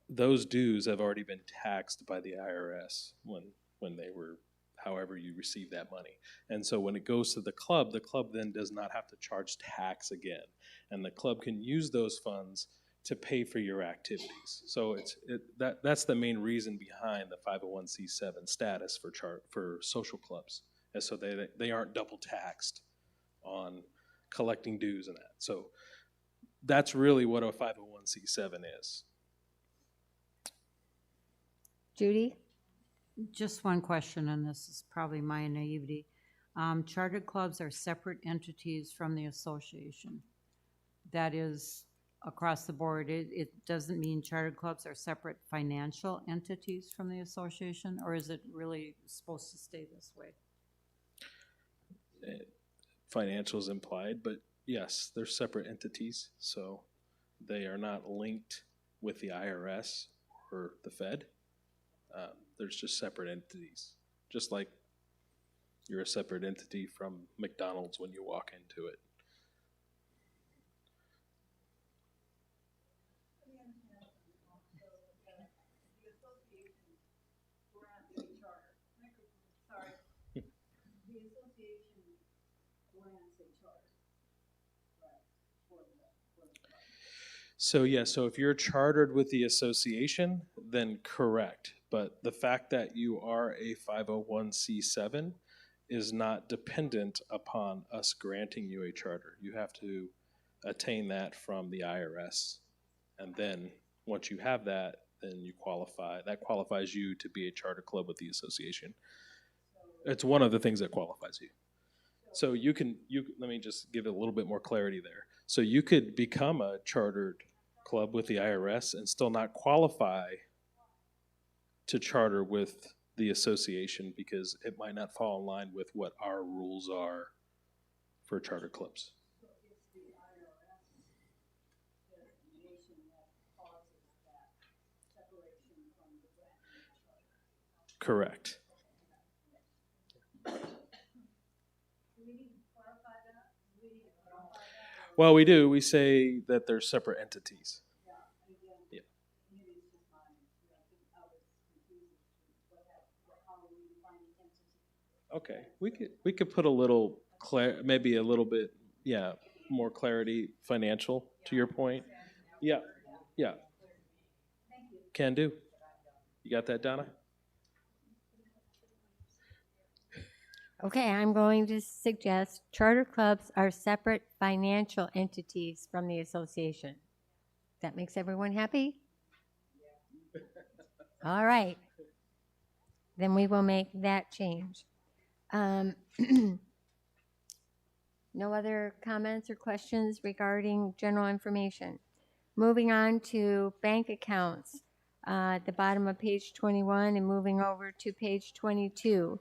those dues have already been taxed by the IRS when they were, however you receive that money. And so when it goes to the club then does not have to charge tax again. And the club can use those funds to pay for your activities. So that's the main reason behind the 501c7 status for social clubs, is so they aren't double taxed on collecting dues and that. So that's really what a 501c7 is. Judy? Just one question, and this is probably my naivety. Chartered clubs are separate entities from the association. That is across the board. It doesn't mean chartered clubs are separate financial entities from the association, or is it really supposed to stay this way? Financials implied, but yes, they're separate entities, so they are not linked with the IRS or the Fed. There's just separate entities, just like you're a separate entity from McDonald's when you walk into it. So yeah, so if you're chartered with the association, then correct. But the fact that you are a 501c7 is not dependent upon us granting you a charter. You have to attain that from the IRS. And then once you have that, then you qualify. That qualifies you to be a charter club with the association. It's one of the things that qualifies you. So let me just give it a little bit more clarity there. So you could become a chartered club with the IRS and still not qualify to charter with the association because it might not fall in line with what our rules are for charter clubs. Correct. Well, we do. We say that they're separate entities. Yeah. Okay. We could put a little maybe a little bit, more clarity, financial to your point. Yeah. Yeah. Can do. You got that, Donna? Okay, I'm going to suggest charter clubs are separate financial entities from the association. That makes everyone happy? All right. Then we will make that change. No other comments or questions regarding general information. Moving on to bank accounts, at the bottom of page 21 and moving over to page 22.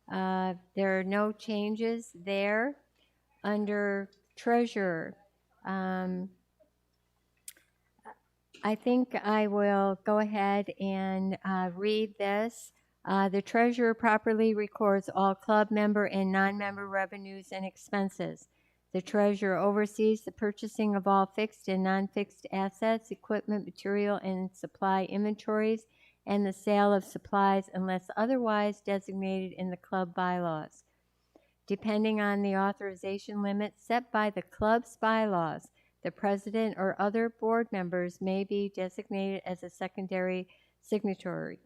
There are no changes there. Under treasurer, I think I will go ahead and read this. The treasurer properly records all club member and non-member revenues and expenses. The treasurer oversees the purchasing of all fixed and non-fixed assets, equipment, material, and supply inventories, and the sale of supplies unless otherwise designated in the club bylaws. Depending on the authorization limit set by the club's bylaws, the president or other board members may be designated as a secondary signatory.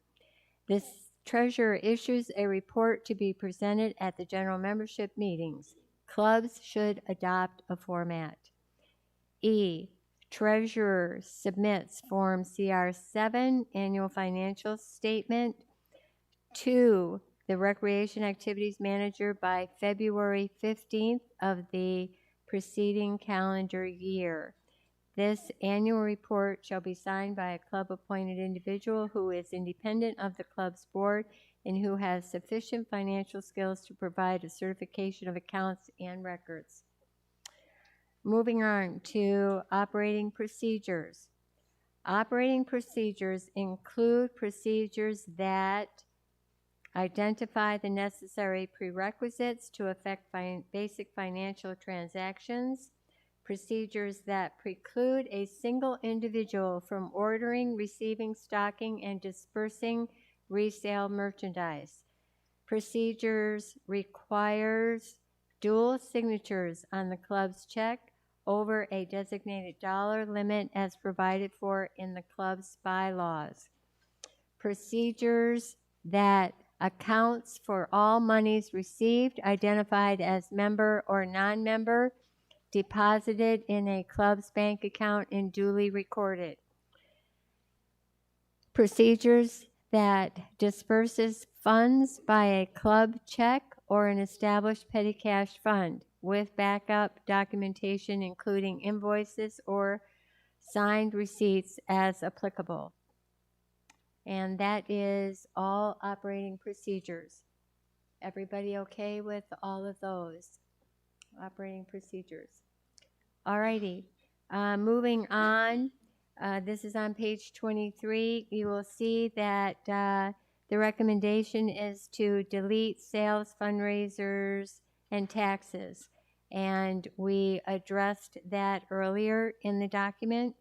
This treasurer issues a report to be presented at the general membership meetings. Clubs should adopt a format. E, treasurer submits Form CR7, annual financial statement, to the recreation activities manager by February 15th of the preceding calendar year. This annual report shall be signed by a club-appointed individual who is independent of the club's board and who has sufficient financial skills to provide a certification of accounts and records. Moving on to operating procedures. Operating procedures include procedures that identify the necessary prerequisites to effect basic financial transactions, procedures that preclude a single individual from ordering, receiving, stocking, and dispersing resale merchandise. Procedures requires dual signatures on the club's check over a designated dollar limit as provided for in the club's bylaws. Procedures that accounts for all monies received, identified as member or non-member, deposited in a club's bank account and duly recorded. Procedures that disperses funds by a club check or an established petty cash fund with backup documentation including invoices or signed receipts as applicable. And that is all operating procedures. Everybody okay with all of those operating procedures? Alrighty, moving on. This is on page 23. You will see that the recommendation is to delete sales, fundraisers, and taxes. And we addressed that earlier in the document.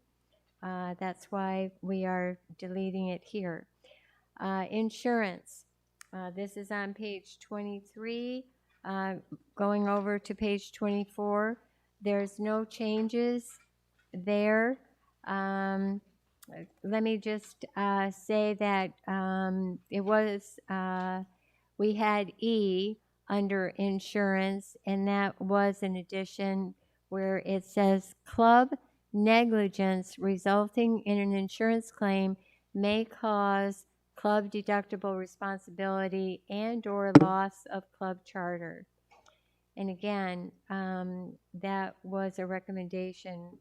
That's why we are deleting it here. Insurance. This is on page 23. Going over to page 24. There's no changes there. Let me just say that it was, we had E under insurance, and that was an addition where it says club negligence resulting in an insurance claim may cause club deductible responsibility and or loss of club charter. And again, that was a recommendation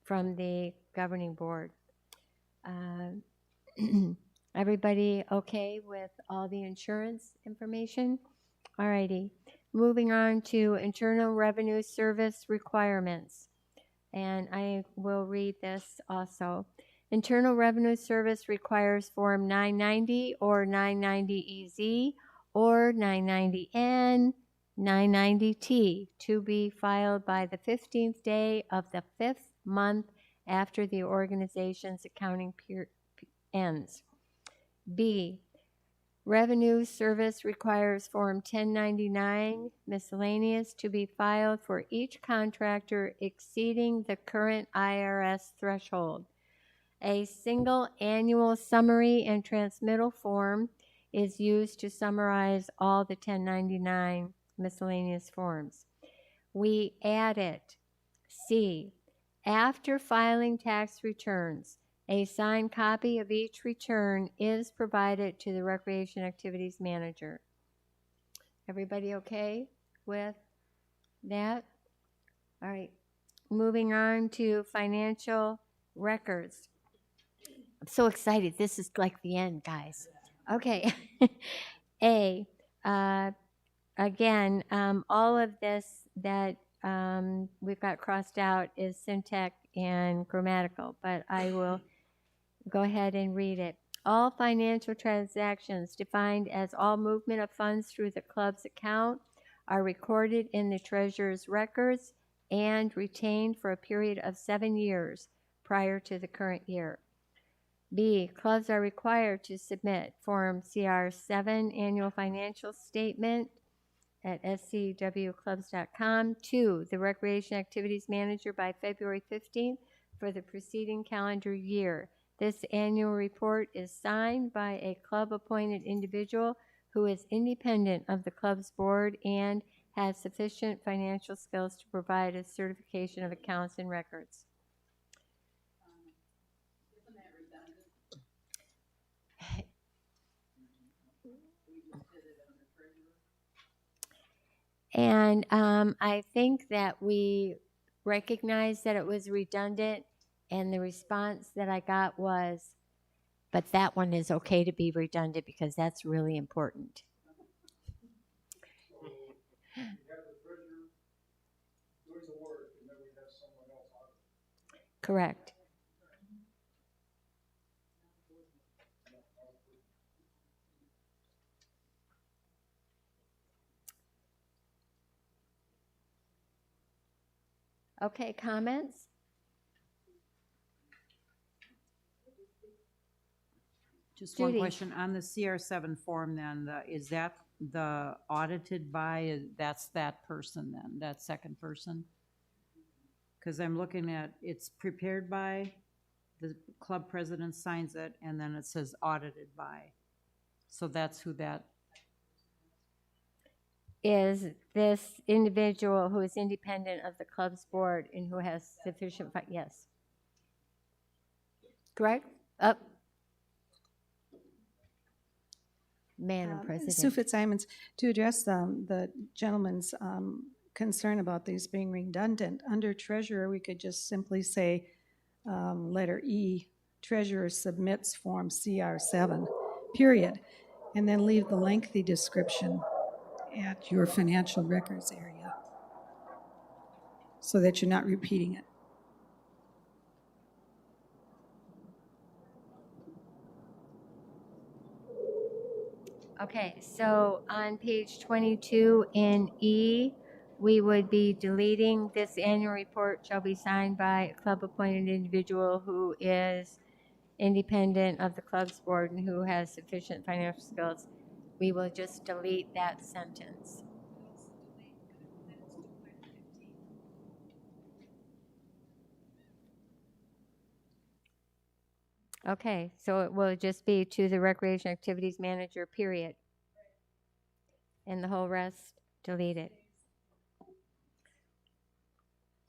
from the governing board. Everybody okay with all the insurance information? Alrighty, moving on to Internal Revenue Service requirements. And I will read this also. Internal Revenue Service requires Form 990 or 990EZ or 990N, 990T to be filed by the 15th day of the 5th month after the organization's accounting period ends. B, Revenue Service requires Form 1099 miscellaneous to be filed for each contractor exceeding the current IRS threshold. A single annual summary and transmittal form is used to summarize all the 1099 miscellaneous forms. We added C, after filing tax returns, a signed copy of each return is provided to the Recreation Activities Manager. Everybody okay with that? All right. Moving on to financial records. I'm so excited. This is like the end, guys. Okay. A, again, all of this that we've got crossed out is syntax and grammatical, but I will go ahead and read it. All financial transactions defined as all movement of funds through the club's account are recorded in the treasurer's records and retained for a period of 7 years prior to the current year. B, clubs are required to submit Form CR7 annual financial statement at scwclubs.com to the Recreation Activities Manager by February 15th for the preceding calendar year. This annual report is signed by a club-appointed individual who is independent of the club's board and has sufficient financial skills to provide a certification of accounts and records. And I think that we recognized that it was redundant, and the response that I got was, but that one is okay to be redundant because that's really important. Correct. Okay, comments? Just one Judy. question, on the CR7 form then, is that the audited by, that's that person then, that second person? Because I'm looking at, it's prepared by, the club president signs it, and then it says audited by. So that's who that, Is this individual who is independent of the club's board and who has sufficient, yes. Correct? Up. Madam President. Sue Fitzsimons, to address the gentleman's concern about these being redundant, under treasurer, we could just simply say, letter E, treasurer submits form CR7, period, and then leave the lengthy description at your financial records area so that you're not repeating it. Okay, so on page 22 in E, we would be deleting this annual report shall be signed by a club-appointed individual who is independent of the club's board and who has sufficient financial skills. We will just delete that sentence. Okay, so it will just be to the Recreation Activities Manager, period. And the whole rest, delete it.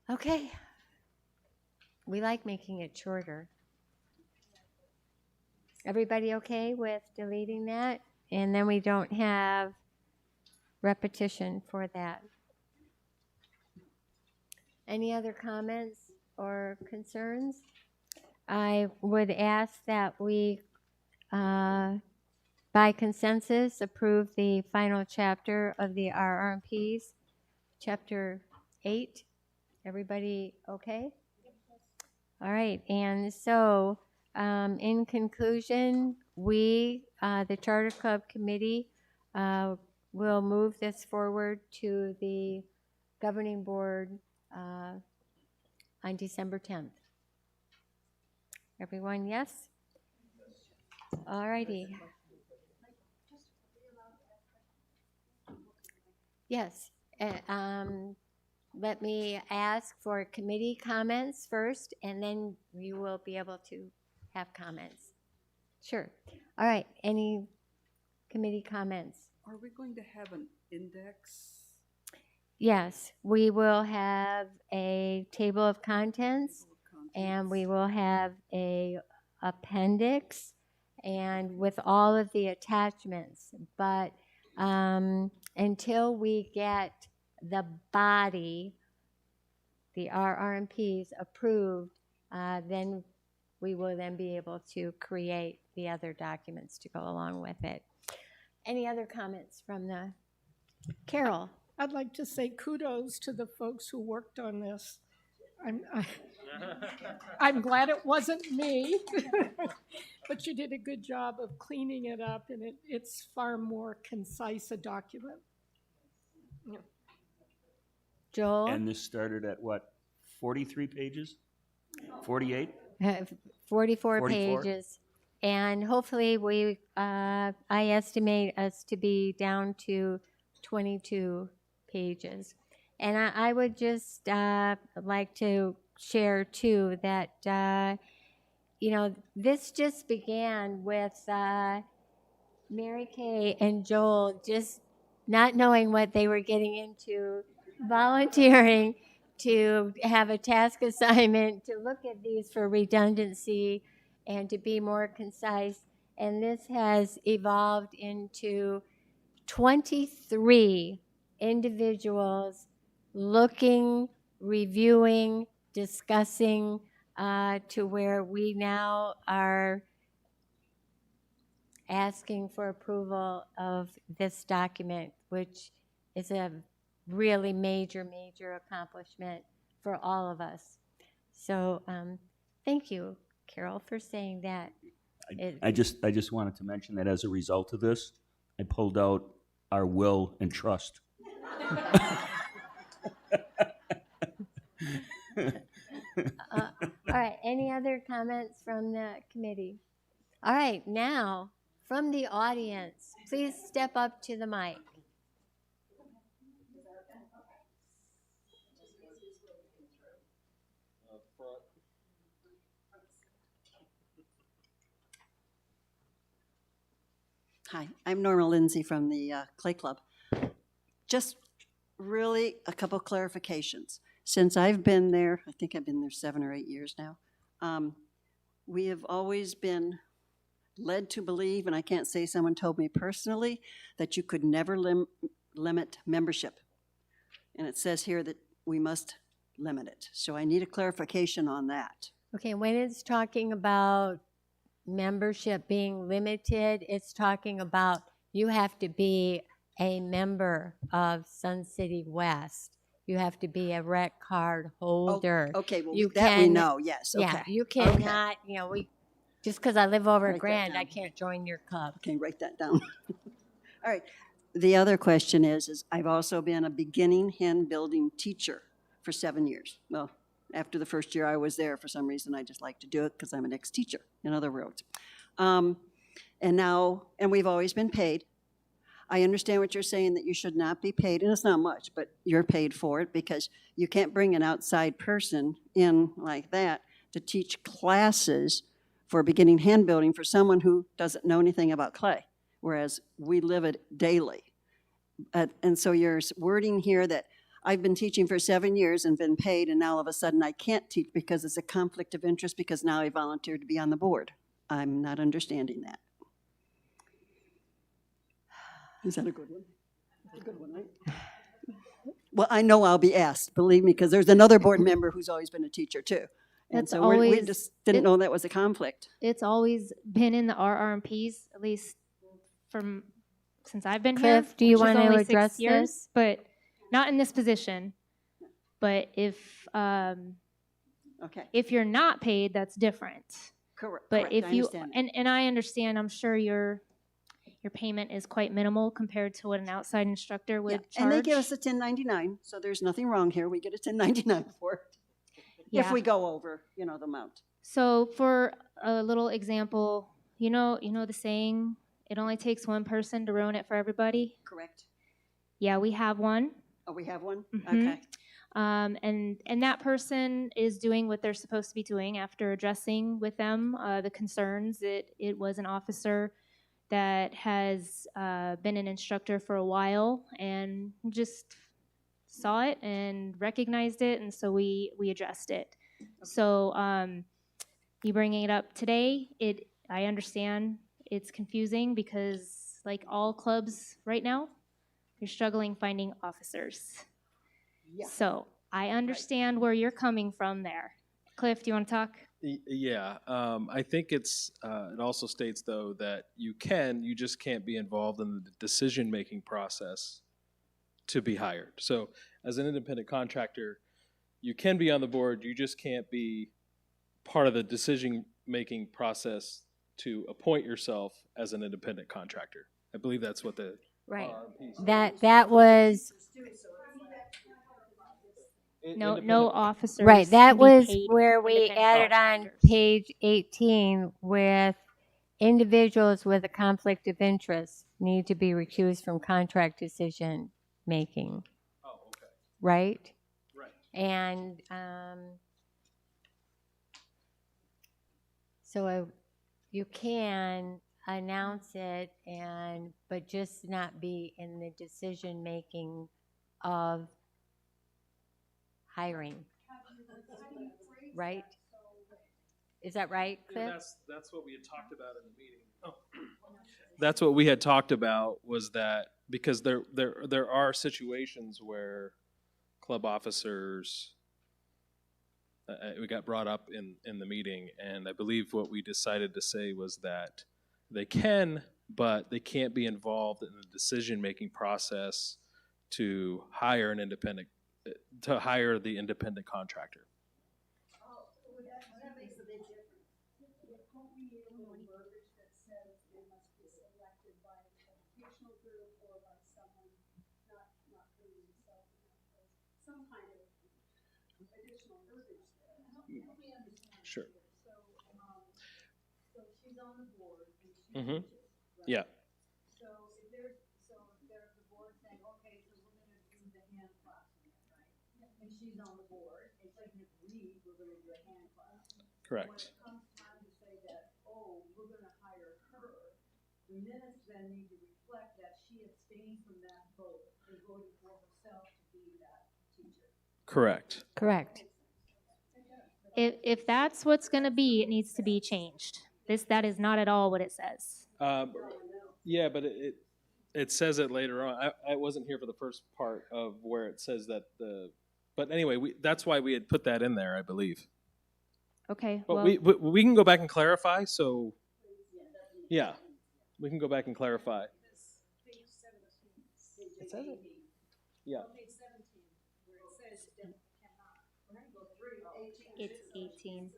Okay. We like making it shorter. Everybody okay with deleting that? And then we don't have repetition for that. Any other comments or concerns? I would ask that we, by consensus, approve the final chapter of the RR&Ps, Chapter 8. Everybody okay? All right, and so in conclusion, we, the Charter Club Committee, will move this forward to the Governing Board on December 10th. Everyone, yes? All righty. Yes. Let me ask for committee comments first, and then you will be able to have comments. Sure. All right. Any committee comments? Are we going to have an index? Yes, we will have a table of contents, and we will have a appendix, and with all of the attachments. But until we get the body, the RR&Ps approved, then we will then be able to create the other documents to go along with it. Any other comments from the, Carol? I'd like to say kudos to the folks who worked on this. I'm glad it wasn't me, but you did a good job of cleaning it up, and it's far more concise a document. Yeah. Joel? And this started at what, 43 pages? 48? 44 44? pages. And hopefully I estimate us to be down to 22 pages. And I would just like to share too that, this just began with Mary Kay and Joel just not knowing what they were getting into, volunteering to have a task assignment to look at these for redundancy and to be more concise. And this has evolved into 23 individuals looking, reviewing, discussing to where we now are asking for approval of this document, which is a really major, major accomplishment for all of us. So thank you, Carol, for saying that. I just wanted to mention that as a result of this, I pulled out our will and trust. All right, any other comments from the committee? All right, now from the audience, please step up to the mic. Hi, I'm Norma Lindsay from the Clay Club. Just really a couple clarifications. Since I've been there, I think I've been there 7 or 8 years now, we have always been led to believe, and I can't say someone told me personally, that you could never limit membership. And it says here that we must limit it. So I need a clarification on that. Okay, when it's talking about membership being limited, it's talking about you have to be a member of Sun City West. You have to be a rec card holder. Okay, well, you that we know, yes, okay. Yeah, you cannot, just because I live over Write at that Grand, down. I can't join your club. Okay, write that down. All right. The other question is I've also been a beginning hen building teacher for 7 years. Well, after the first year I was there, for some reason, I just like to do it because I'm an ex-teacher, in other words. And we've always been paid. I understand what you're saying, that you should not be paid, and it's not much, but you're paid for it because you can't bring an outside person in like that to teach classes for beginning hand building for someone who doesn't know anything about clay, whereas we live it daily. And so you're wording here that I've been teaching for 7 years and been paid, and now all of a sudden I can't teach because it's a conflict of interest because now I volunteered to be on the board. I'm not understanding that. Is that a good one? That's a good one, right? Well, I know I'll be asked, believe me, because there's another board member who's always been a teacher too. And It's so we always- just didn't know that was a conflict. It's always been in the RR&Ps, at least since I've been Cliff, here. do you which is want to only address 6 years, this? but not in this position. But Okay, if you're not paid, that's different. correct. But correct, if I you understand. and I understand, I'm sure your payment is quite minimal compared to what an outside instructor would Yeah, charge. and they give us a 1099, so there's nothing wrong here. We get a 1099 for it. If Yeah. we go over, the amount. So for a little example, you know the saying, it only takes one person to ruin it for everybody? Correct. Yeah, we have one. Oh, we have one? Mhm. Okay. And that person is doing what they're supposed to be doing after addressing with them the concerns. It was an officer that has been an instructor for a while and just saw it and recognized it, and so we addressed it. So you bringing it up today, I understand it's confusing because like all clubs right now, they're struggling finding officers. Yeah. So I understand where you're coming from there. Cliff, do you want to talk? Yeah, I think it also states though that you just can't be involved in the decision-making process to be hired. So as an independent contractor, you can be on the board, you just can't be part of the decision-making process to appoint yourself as an independent contractor. I believe that's what the Right. RR&P says. That was No Independent- officers. right. That can be was paid where we independent added on contractors. page 18 with individuals with a conflict of interest need to be recused from contract decision making. Oh, okay. Right? Right. And so you can announce it but just not be in the decision making of hiring. Right? Is that right, Cliff? Yeah, that's what we had talked about in the meeting. Oh. That's what we had talked about, was that because there are situations where club officers we got brought up in the meeting, and I believe what we decided to say was that they can, but they can't be involved in the decision-making process to hire the independent contractor. That makes a big difference. Won't we be able to verbiage that says they must be selected by an educational group or by someone not putting themselves in some kind of additional verbiage there? Help me understand. Sure. So she's on the board and she Mm-hmm. teaches, right? Yeah. So if there's the board saying, okay, so we're gonna do the hand class, right? And she's on the board and she can agree we're gonna do a hand class. Correct. When it comes time to say that, oh, we're gonna hire her, the minutes then need to reflect that she abstained from that vote and voted for herself to be that teacher. Correct. Correct. If that's what's going to be, it needs to be changed. That is not at all what it says. Yeah, but it says it later on. I wasn't here for the first part of where it says that but anyway, that's why we had put that in there, I believe. Okay. But Well, we can go back and clarify. So yeah, we can go back and clarify. It says it. Yeah. it's 18.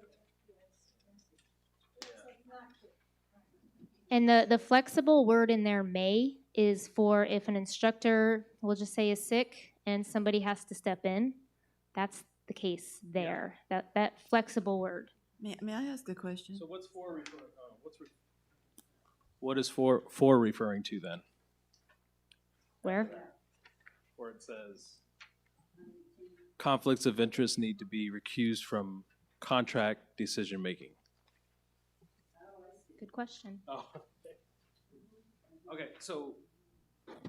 And the flexible word in there, may, is for if an instructor, we'll just say, is sick and somebody has to step in. That's the case there. That flexible word. May I ask a question? So what's for referring? What is for referring to then? Where? Where it says conflicts of interest need to be recused from contract decision making. Good question. Oh. Okay, so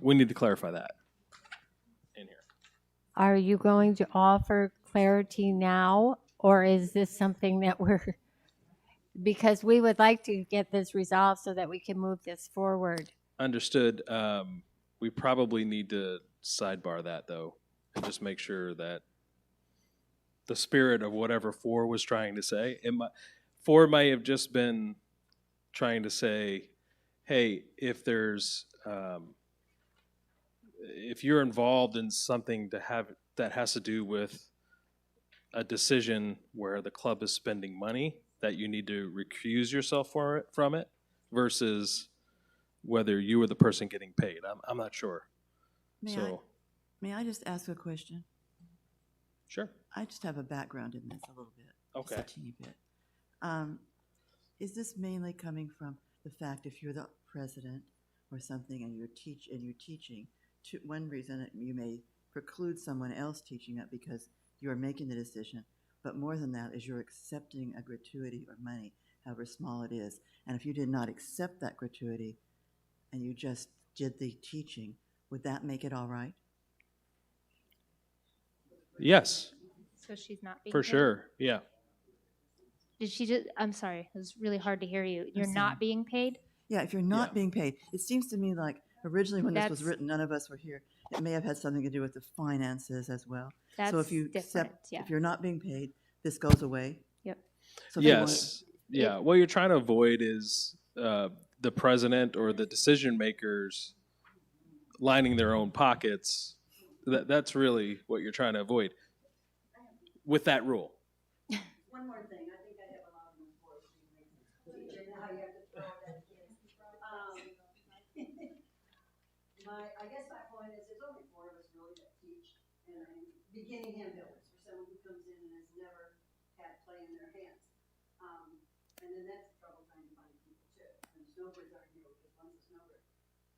we need to clarify that in here. Are you going to offer clarity now, or is this something that because we would like to get this resolved so that we can move this forward? Understood. We probably need to sidebar that though, and just make sure that the spirit of whatever 4 was trying to say, 4 might have just been trying to say, hey, if there's if you're involved in something that has to do with a decision where the club is spending money, that you need to recuse yourself from it, versus whether you are the person getting paid. I'm not sure. May I just ask a question? Sure. I just have a background in this a little bit. Okay. Just a teeny bit. Is this mainly coming from the fact if you're the president or something and you're teaching, one reason you may preclude someone else teaching it because you're making the decision, but more than that is you're accepting a gratuity or money, however small it is. And if you did not accept that gratuity and you just did the teaching, would that make it all right? Yes. So she's not being For paid? sure. Yeah. Did she just? I'm sorry. It was really hard to hear you. You're not being paid? Yeah, if you're not being paid. It seems to me like originally when this was That's- written, none of us were here. It may have had something to do with the finances as well. So That's if you different, accept, yeah. if you're not being paid, this goes away. Yep. So they want- Yes, yeah. What you're trying to avoid is the president or the decision makers lining their own pockets. That's really what you're trying to avoid with that rule. One more thing, I think I have a lot of voice. Teacher, now you have to throw it at kids. I guess my point is, there's only 4 of us really that teach, and I'm beginning hand builders, for someone who comes in and has never had play in their hands. And then that's the trouble trying to find people too. And snowbirds aren't here because one's a snowbird.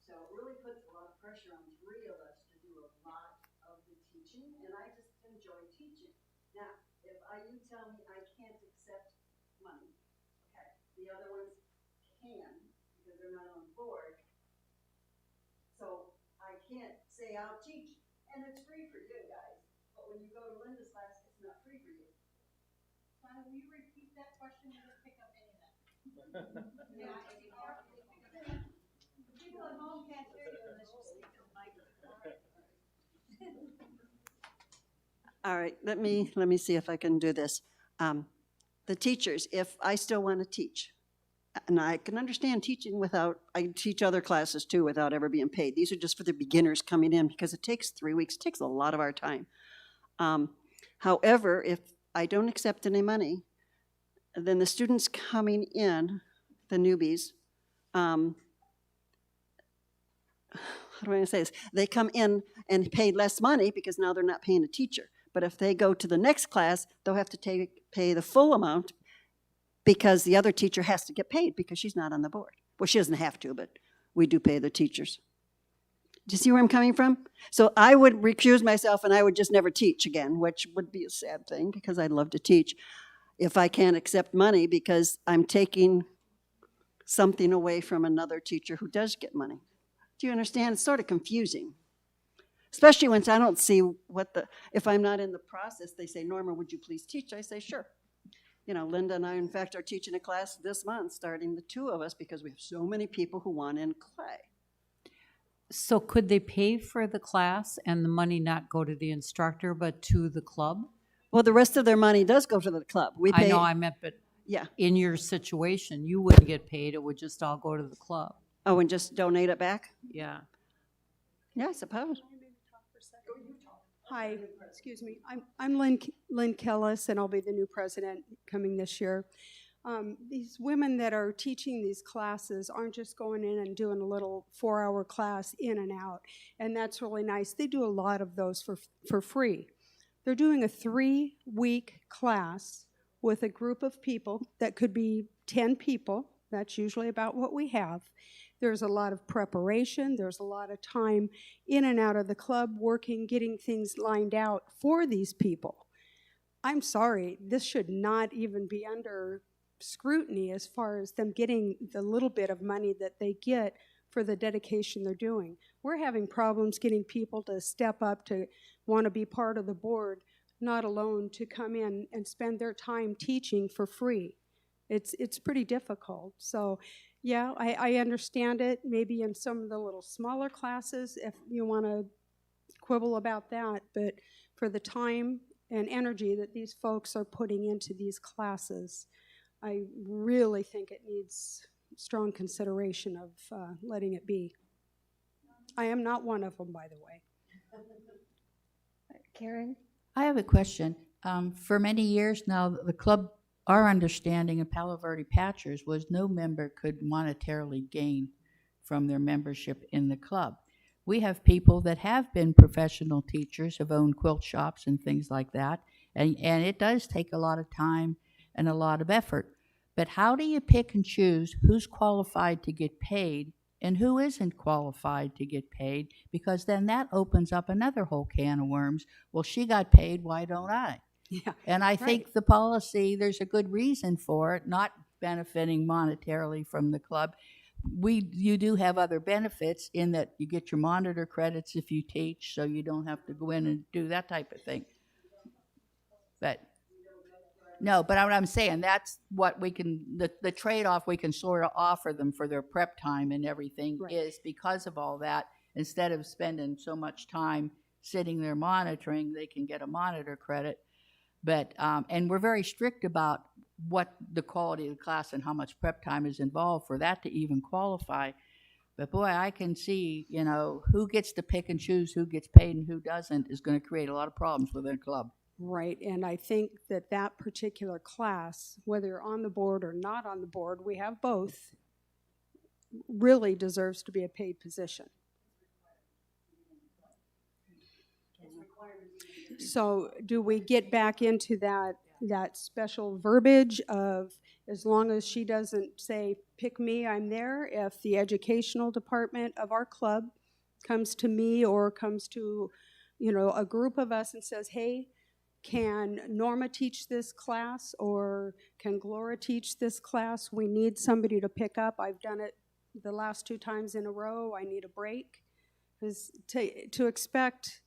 So it really puts a lot of pressure on 3 of us to do a lot of the teaching, and I just enjoy teaching. Now, if you tell me I can't accept money, okay, the other ones can, because they're not on board. So I can't say I'll teach, and it's free for you guys, but when you go to Linda's class, it's not free for you. Donna, will you repeat that question? I didn't pick up any of that. People at home can't hear you unless you speak to the microphone. All right, let me see if I can do this. The teachers, if I still want to teach, and I can understand teaching I teach other classes too without ever being paid. These are just for the beginners coming in because it takes 3 weeks. It takes a lot of our time. However, if I don't accept any money, then the students coming in, the newbies, how do I say this? They come in and pay less money because now they're not paying a teacher. But if they go to the next class, they'll have to pay the full amount because the other teacher has to get paid because she's not on the board. Well, she doesn't have to, but we do pay the teachers. Do you see where I'm coming from? So I would recuse myself and I would just never teach again, which would be a sad thing because I'd love to teach if I can't accept money because I'm taking something away from another teacher who does get money. Do you understand? It's sort of confusing. Especially once I don't see if I'm not in the process, they say, Norma, would you please teach? I say, sure. You know, Linda and I, in fact, are teaching a class this month, starting the 2 of us, because we have so many people who want in clay. So could they pay for the class and the money not go to the instructor, but to the club? Well, the rest of their money does go to the club. We pay, I know I meant, but yeah. in your situation, you wouldn't get paid. It would just all go to the club. Oh, and just donate it back? Yeah. Yeah, I suppose. Hi, excuse me. I'm Lynn Kellis, and I'll be the new president coming this year. These women that are teaching these classes aren't just going in and doing a little 4-hour class in and out, and that's really nice. They do a lot of those for free. They're doing a 3-week class with a group of people that could be 10 people. That's usually about what we have. There's a lot of preparation. There's a lot of time in and out of the club working, getting things lined out for these people. I'm sorry, this should not even be under scrutiny as far as them getting the little bit of money that they get for the dedication they're doing. We're having problems getting people to step up to want to be part of the board, not alone to come in and spend their time teaching for free. It's pretty difficult. So yeah, I understand it. Maybe in some of the little smaller classes, if you want to quibble about that, but for the time and energy that these folks are putting into these classes, I really think it needs strong consideration of letting it be. I am not one of them, by the way. Karen? I have a question. For many years now, the club, our understanding of Palo Verde Patchers was no member could monetarily gain from their membership in the club. We have people that have been professional teachers, have owned quilt shops and things like that, and it does take a lot of time and a lot of effort. But how do you pick and choose who's qualified to get paid and who isn't qualified to get paid? Because then that opens up another whole can of worms. Well, she got paid, why don't I? Yeah, and I think the policy, there's a good reason for it, not benefiting monetarily from the club. You do have other benefits in that you get your monitor credits if you teach, so you don't have to go in and do that type of thing. But what I'm saying, that's what we can, the trade-off we can sort of offer them for their prep time and everything is because of all that, instead of spending so much time sitting there monitoring, they can get a monitor credit. But, and we're very strict about what the quality of the class and how much prep time is involved for that to even qualify. But boy, I can see, you know, who gets to pick and choose who gets paid and who doesn't is going to create a lot of problems within a club. Right, and I think that that particular class, whether you're on the board or not on the board, we have both, really deserves to be a paid position. So do we get back into that special verbiage of, as long as she doesn't say, pick me, I'm there, if the educational department of our club comes to me or comes to, you know, a group of us and says, hey, can Norma teach this class or can Glora teach this class? We need somebody to pick up. I've done it the last 2 times in a row. I need a break. Because to expect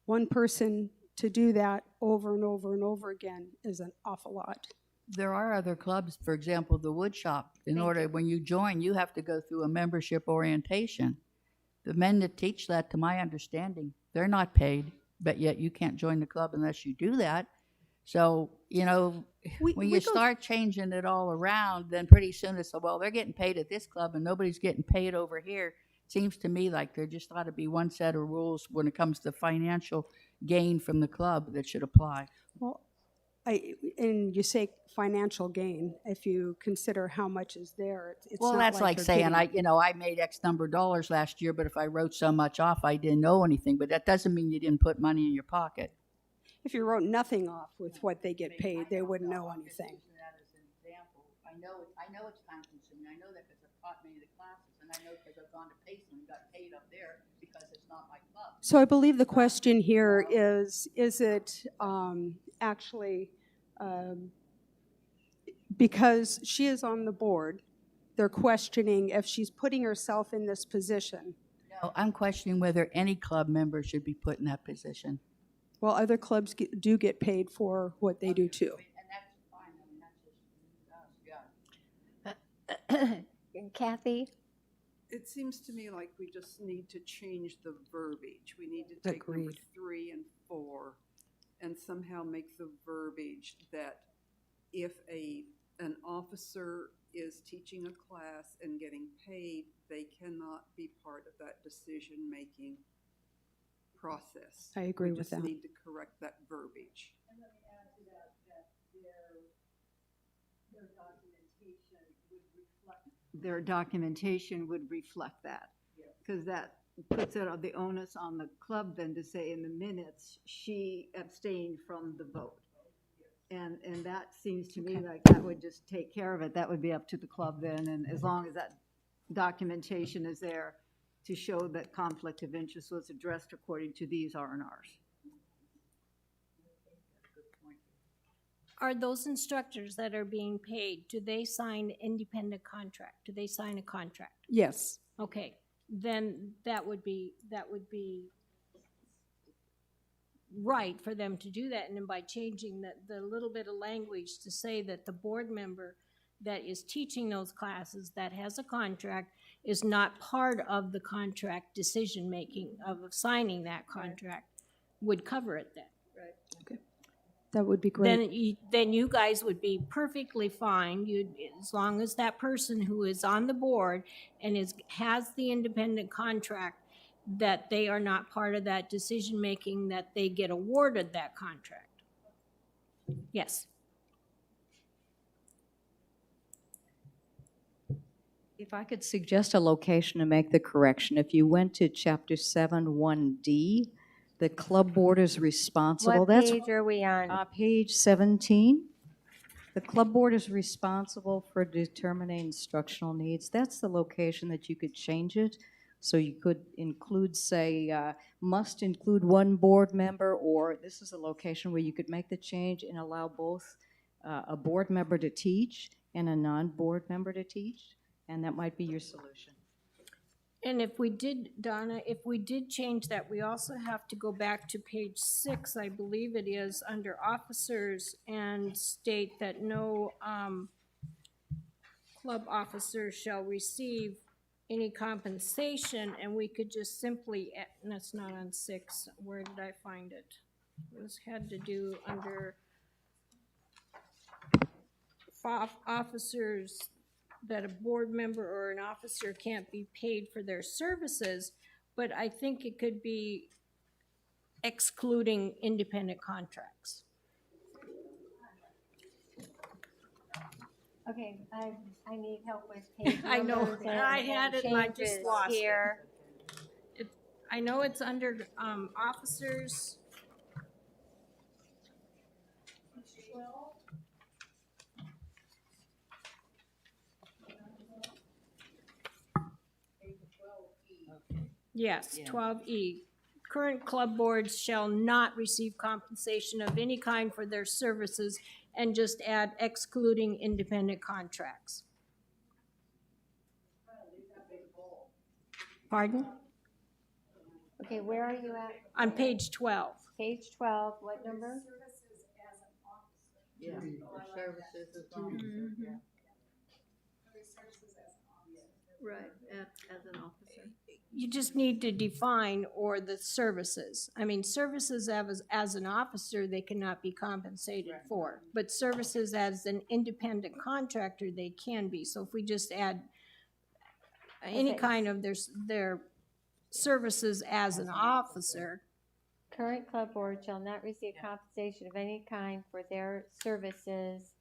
one person to do that over and over and over again is an awful lot. There are other clubs, for example, the wood shop. When you join, you have to go through a membership orientation. The men that teach that, to my understanding, they're not paid, but yet you can't join the club unless you do that. So, you know, when you start changing it all around, then pretty soon it's, well, they're getting paid at this club and nobody's getting paid over here. Seems to me like there just ought to be one set of rules when it comes to financial gain from the club that should apply. Well, and you say financial gain, if you consider how much is there, it's well, not that's like you're saying, getting, I made X number of dollars last year, but if I wrote so much off, I didn't owe anything. But that doesn't mean you didn't put money in your pocket. if you wrote nothing off with what they get paid, they wouldn't know anything. That as an example. I know it's time consuming. I know that because I've taught many of the classes, and I know because I've gone to Payson and got paid up there because it's not my club. So I believe the question here is it actually, because she is on the board, they're questioning if she's putting herself in this position. No, I'm questioning whether any club member should be put in that position. Well, other clubs do get paid for what they do too. And that's fine. I mean, that's just, And Kathy? It seems to me like we just need to change the verbiage. We need to take number Agreed. 3 and 4 and somehow make the verbiage that if an officer is teaching a class and getting paid, they cannot be part of that decision-making process. I agree with that. We just need to correct that verbiage. And let me add to that, their documentation would reflect that. Because that puts it on the onus on the club then to say in the minutes, she abstained from the vote. And that seems to me like that would just take care of it. That would be up to the club then, and as long as that documentation is there to show that conflict of interest was addressed according to these R&Rs. Are those instructors that are being paid, do they sign independent contract? Do they sign a contract? Yes. Okay, then that would be right for them to do that, and then by changing the little bit of language to say that the board member that is teaching those classes that has a contract is not part of the contract decision-making of signing that contract would cover it then. Right. Okay. That would be great. Then you guys would be perfectly fine, as long as that person who is on the board and has the independent contract, that they are not part of that decision-making, that they get awarded that contract. Yes. If I could suggest a location to make the correction, if you went to Chapter 7, 1D, the club board is responsible. What page are we on? Page 17. The club board is responsible for determining instructional needs. That's the location that you could change it. So you could include, say, must include one board member, or this is a location where you could make the change and allow both a board member to teach and a non-board member to teach, and that might be your solution. And if we did, Donna, if we did change that, we also have to go back to page 6, I believe it is, under officers, and state that no club officer shall receive any compensation, and we could just simply, and that's not on 6, where did I find it? This had to do under officers, that a board member or an officer can't be paid for their services, but I think it could be excluding independent contracts. Okay, I need help with page I know, numbers and I had it and I just changes lost it. here. I know it's under, officers. Yes, 12E. Current club boards shall not receive compensation of any kind for their services, and just add excluding independent contracts. Pardon? Okay, where are you at? On page 12. Page 12, what number? Yeah, for services as long as, yeah. Right, as an officer. You just need to define or the services. I mean, services as an officer, they cannot be compensated for, but services as an independent contractor, they can be. So if we just add any Okay. kind of their services as an officer, Current club board shall not receive compensation of any kind for their services.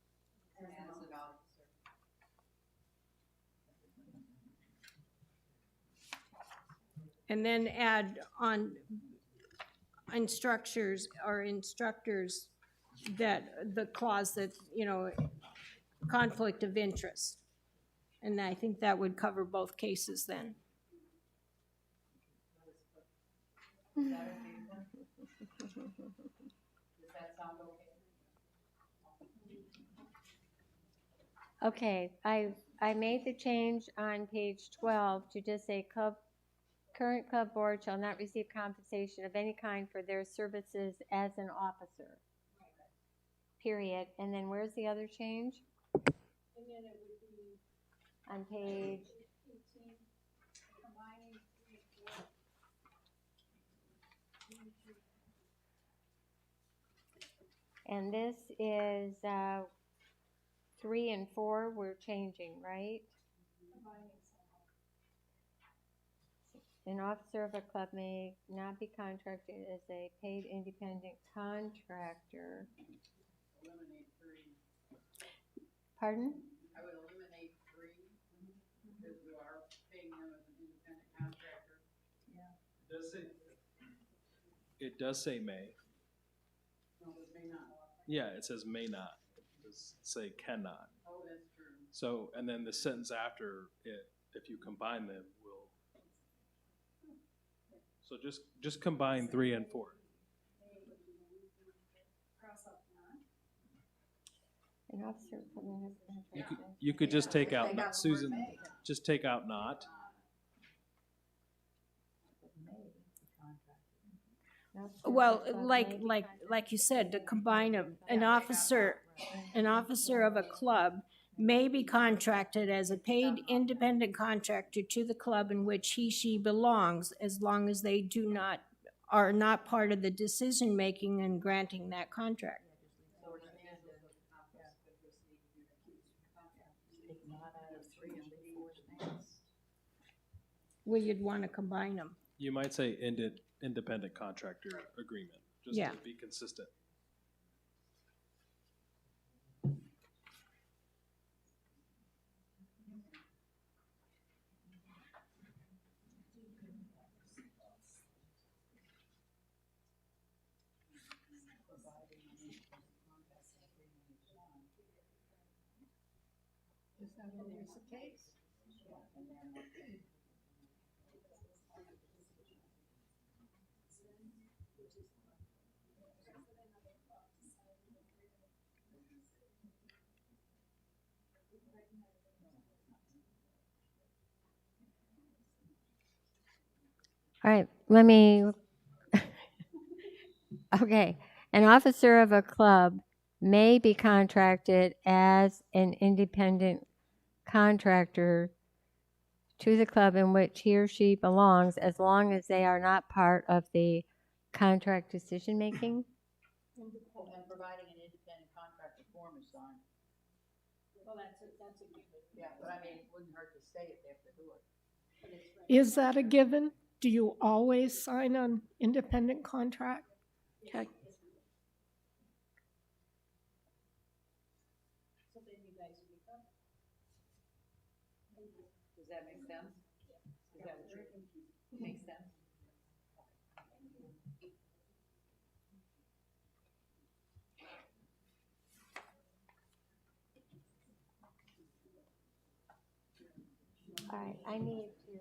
and then add on instructors that the clause that, conflict of interest. And I think that would cover both cases then. Okay, I made the change on page 12 to just say current club board shall not receive compensation of any kind for their services as an officer. Period. And then where's the other change? And then it would be on page 18, combining 3 and 4. And this is 3 and 4 we're changing, right? An officer of a club may not be contracted as a paid independent contractor. Eliminate 3. Pardon? I would eliminate 3 because we are paying them as an independent contractor. Yeah. It does say may. No, it may not. Yeah, it says may not. It does say cannot. Oh, that's true. So, and then the sentence after it, if you combine them, will. So just combine 3 and 4. An officer of a club may not be contracted. You could just take out not, Susan. Just take out not. Well, like you said, to combine an officer of a club may be contracted as a paid independent contractor to the club in which she belongs, as long as they are not part of the decision making and granting that contract. Well, you'd want to combine them. You might say independent contractor agreement, just Yeah. to be consistent. Is that always the case? All right, let me, okay. An officer of a club may be contracted as an independent contractor to the club in which he or she belongs, as long as they are not part of the contract decision-making. And providing an independent contractor form is signed. Well, that's a given. Yeah, but I mean, it wouldn't hurt to say if they have to do it. Is that a given? Do you always sign an independent contract? Okay. So then you guys will be covered. Does that make sense? Is that what you're, makes sense? All right, I need to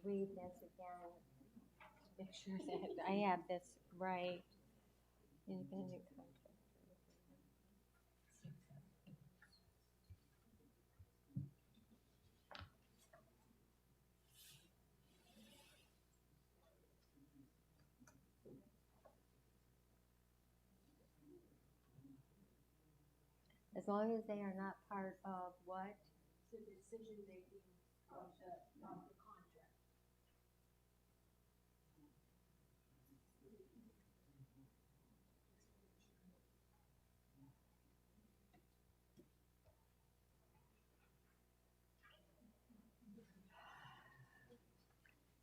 read this again, to make sure that I have this right. Independent contractor. As long as they are not part of what? The decision-making of the contract.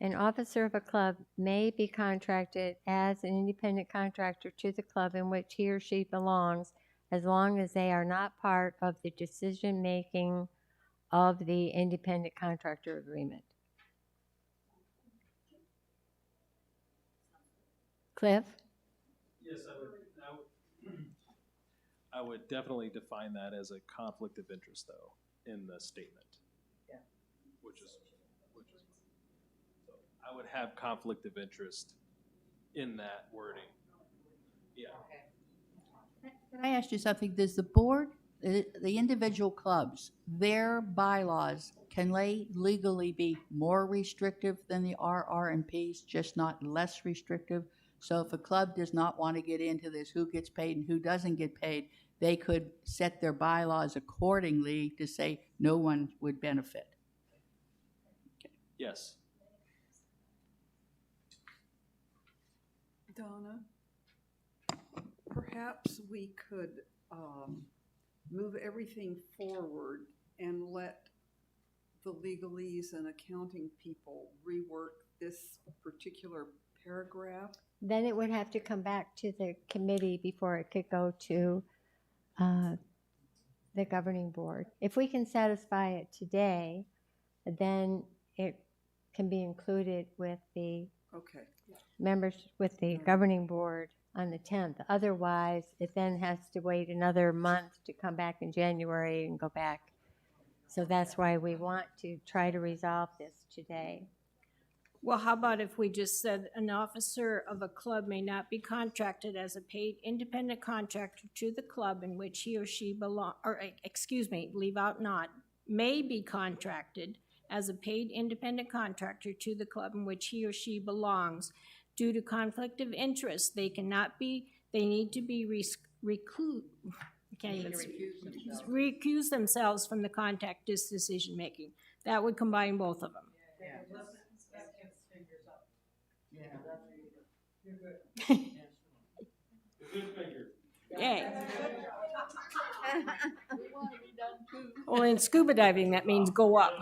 An officer of a club may be contracted as an independent contractor to the club in which he or she belongs, as long as they are not part of the decision-making of the independent contractor agreement. Cliff? Yes, I would definitely define that as a conflict of interest, though, in the statement. Yeah. Which is, so I would have conflict of interest in that wording. Yeah. Can I ask you something? Does the board, the individual clubs, their bylaws, can they legally be more restrictive than the RR&Ps, just not less restrictive? So if a club does not want to get into this, who gets paid and who doesn't get paid, they could set their bylaws accordingly to say no one would benefit. Yes. Donna, perhaps we could move everything forward and let the legalese and accounting people rework this particular paragraph. Then it would have to come back to the committee before it could go to the governing board. If we can satisfy it today, then it can be included with the members, with the governing board on the 10th. Otherwise, it then has to wait another month to come back in January and go back. So that's why we want to try to resolve this today. Well, how about if we just said an officer of a club may not be contracted as a paid independent contractor to the club in which he or she belong, or excuse me, leave out not, may be contracted as a paid independent contractor to the club in which he or she belongs. Due to conflict of interest, they need to be recuse themselves from the contract decision making. That would combine both of them. Yay. Well, in scuba diving, that means go up.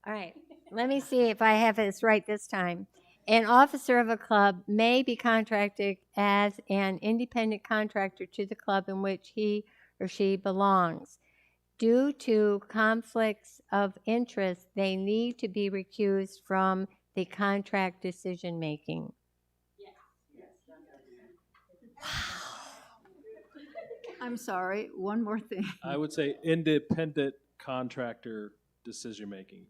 All right, let me see if I have this right this time. An officer of a club may be contracted as an independent contractor to the club in which he or she belongs. Due to conflicts of interest, they need to be recused from the contract decision-making. I'm sorry, one more thing. I would say independent contractor decision-making.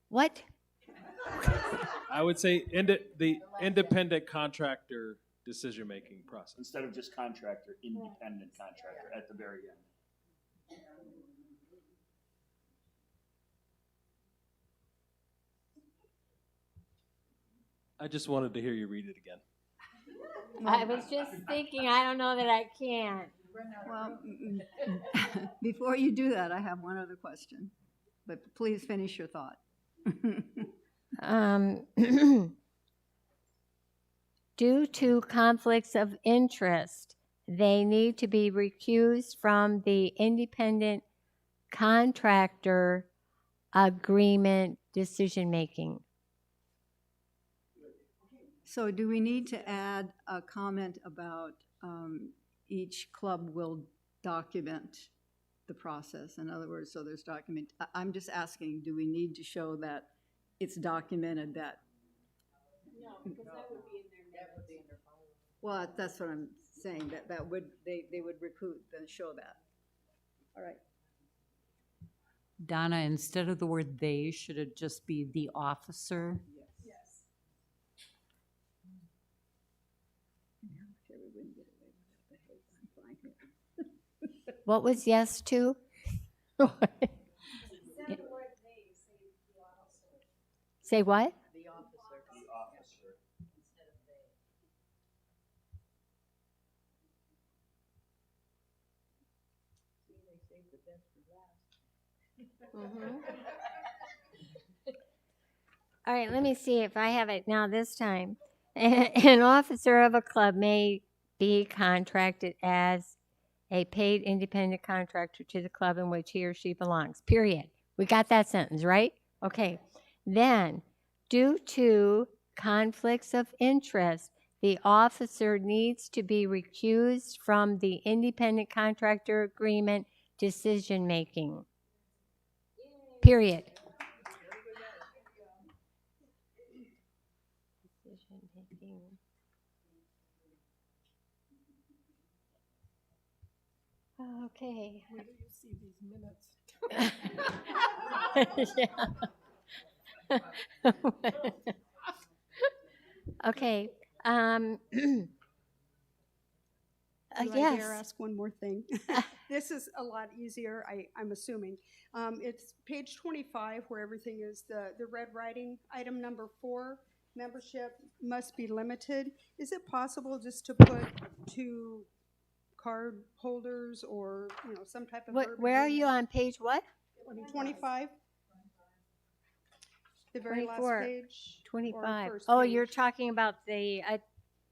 What? I would say the independent contractor decision-making process. Instead of just contractor, independent contractor at the very end. I just wanted to hear you read it again. I was just thinking, I don't know that I can. Well, before you do that, I have one other question, but please finish your thought. Due to conflicts of interest, they need to be recused from the independent contractor agreement decision-making. So do we need to add a comment about each club will document the process? In other words, so there's document, I'm just asking, do we need to show that it's documented that? No, because that would be in their minutes. Well, that's what I'm saying, that would, they would recruit, then show that. All right. Donna, instead of the word "they," should it just be "the officer"? Yes. What was yes to? Say what? The officer. The officer. Instead of they. See, they saved the best for last. All right, let me see if I have it now this time. An officer of a club may be contracted as a paid independent contractor to the club in which he or she belongs, period. We got that sentence, right? Okay. Then, due to conflicts of interest, the officer needs to be recused from the independent contractor agreement decision-making, period. Decision-making. Okay. Where do you see these minutes? Okay. Do I Yes. dare ask one more thing? This is a lot easier, I'm assuming. It's page 25 where everything is the red writing. Item number 4, membership must be limited. Is it possible just to put 2 card holders or, some type of verbiage? Where are you on page what? 25? The very 24. last page? or 25. first Oh, page? you're talking about the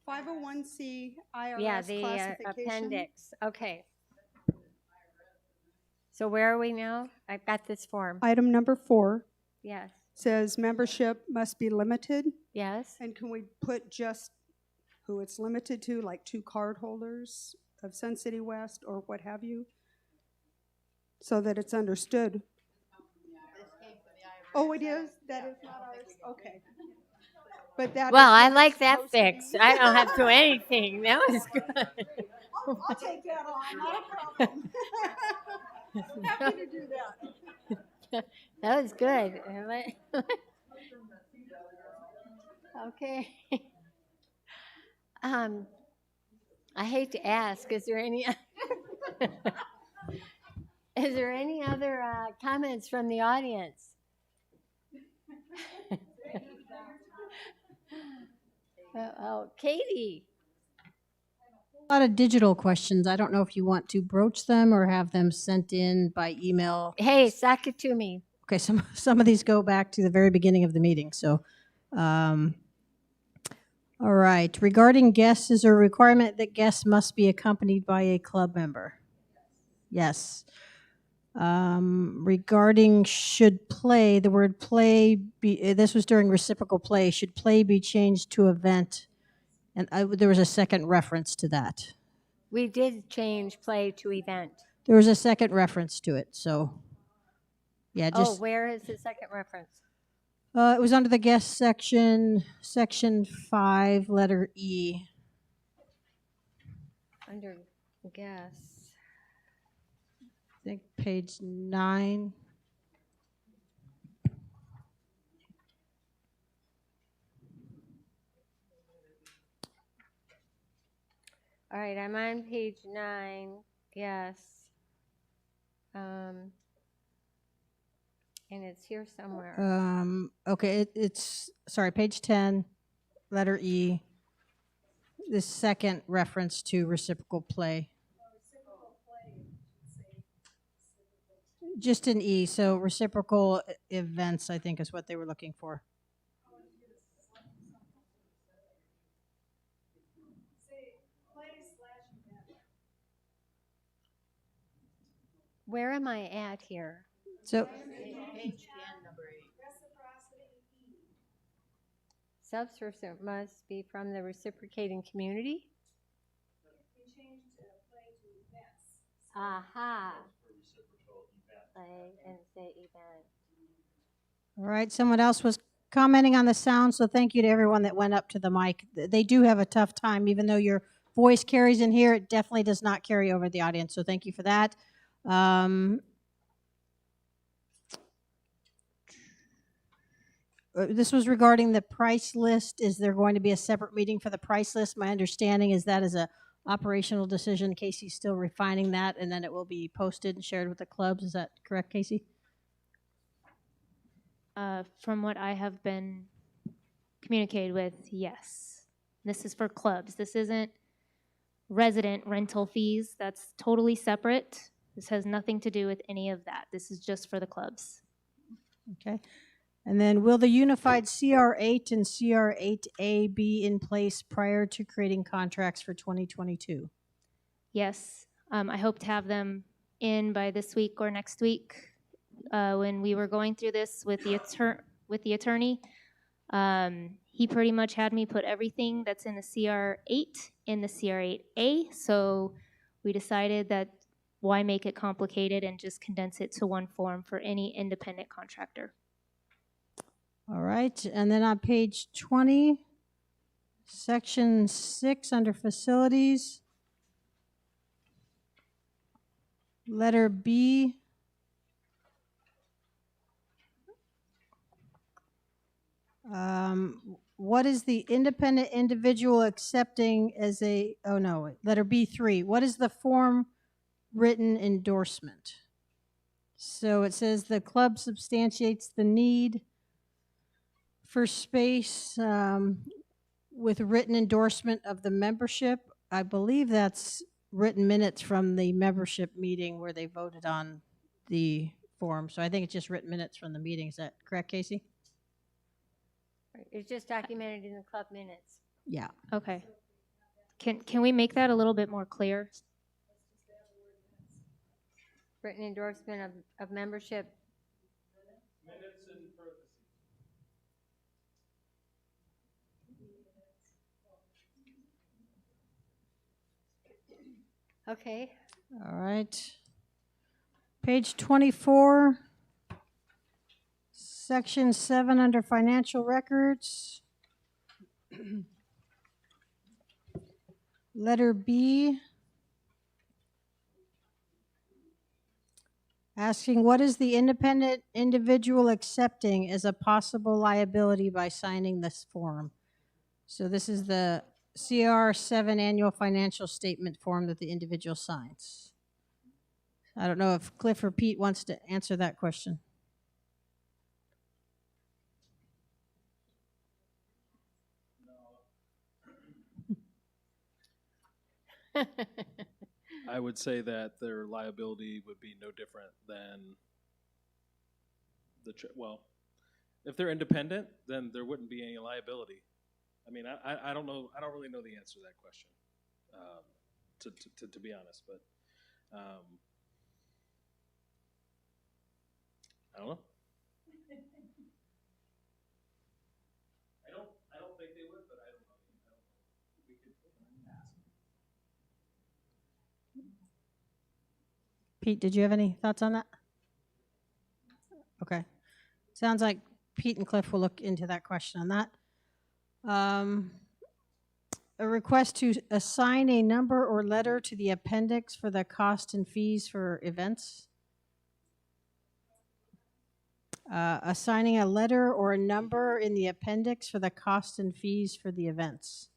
501c IRS yeah, the classification. appendix. Okay. So where are we now? I've got this form. Item number 4 Yes. says membership must be limited. Yes. And can we put just who it's limited to, like 2 card holders of Sun City West or what have you? So that it's understood. Oh, it is? That is not ours? Okay. But that Well, is I what like it's that supposed to fixed. be. I don't have to do anything. That was good. I'll take that on, not a problem. Happy to do that. That was good. Okay. I hate to ask, is there any other comments from the audience? Katie. A lot of digital questions. I don't know if you want to broach them or have them sent in by email. Hey, sock it to me. Okay, some of these go back to the very beginning of the meeting. So, all right. Regarding guests, is there a requirement that guests must be accompanied by a club member? Yes. Regarding should play, the word play be, this was during reciprocal play, should play be changed to event? And there was a second reference to that. We did change play to event. There was a second reference to it, so yeah, just. Where is the second reference? It was under the guest section, section 5, letter E. Under guess. I think page 9. All right, I'm on page 9. Yes. And it's here somewhere. Okay, it's, sorry, page 10, letter E. The second reference to reciprocal play. Just an E, so reciprocal events, I think is what they were looking for. Where am I at here? So Subservice must be from the reciprocating community? Aha. Play and say event. all right, someone else was commenting on the sound, so thank you to everyone that went up to the mic. They do have a tough time, even though your voice carries in here, it definitely does not carry over the audience, so thank you for that. This was regarding the price list. Is there going to be a separate meeting for the price list? My understanding is that is a operational decision. Casey's still refining that, and then it will be posted and shared with the clubs. Is that correct, Casey? From what I have been communicated with, yes. This is for clubs. This isn't resident rental fees. That's totally separate. This has nothing to do with any of that. This is just for the clubs. Okay. And then will the unified CR8 and CR8A be in place prior to creating contracts for 2022? Yes, I hope to have them in by this week or next week. When we were going through this with the attorney, he pretty much had me put everything that's in the CR8 in the CR8A. So we decided that why make it complicated and just condense it to one form for any independent contractor. All right. And then on page 20, section 6 under facilities, letter B. What is the independent individual accepting as a, oh no, letter B3. What is the form written endorsement? So it says the club substantiates the need for space with written endorsement of the membership. I believe that's written minutes from the membership meeting where they voted on the form. So I think it's just written minutes from the meeting. Is that correct, Casey? It's just documented in the club minutes. Yeah. Okay. Can we make that a little bit more clear? Written endorsement of membership. Minutes in parentheses. Okay. All right. Page 24, section 7 under financial records. Letter B. Asking what is the independent individual accepting as a possible liability by signing this form? So this is the CR7 annual financial statement form that the individual signs. I don't know if Cliff or Pete wants to answer that question. I would say that their liability would be no different than well, if they're independent, then there wouldn't be any liability. I mean, I don't know. I don't really know the answer to that question, to be honest. But I don't know. I don't think they would, but I don't know. We could ask. Pete, did you have any thoughts on that? Okay. Sounds like Pete and Cliff will look into that question on that. A request to assign a number or letter to the appendix for the cost and fees for events. Assigning a letter or a number in the appendix for the cost and fees for the events.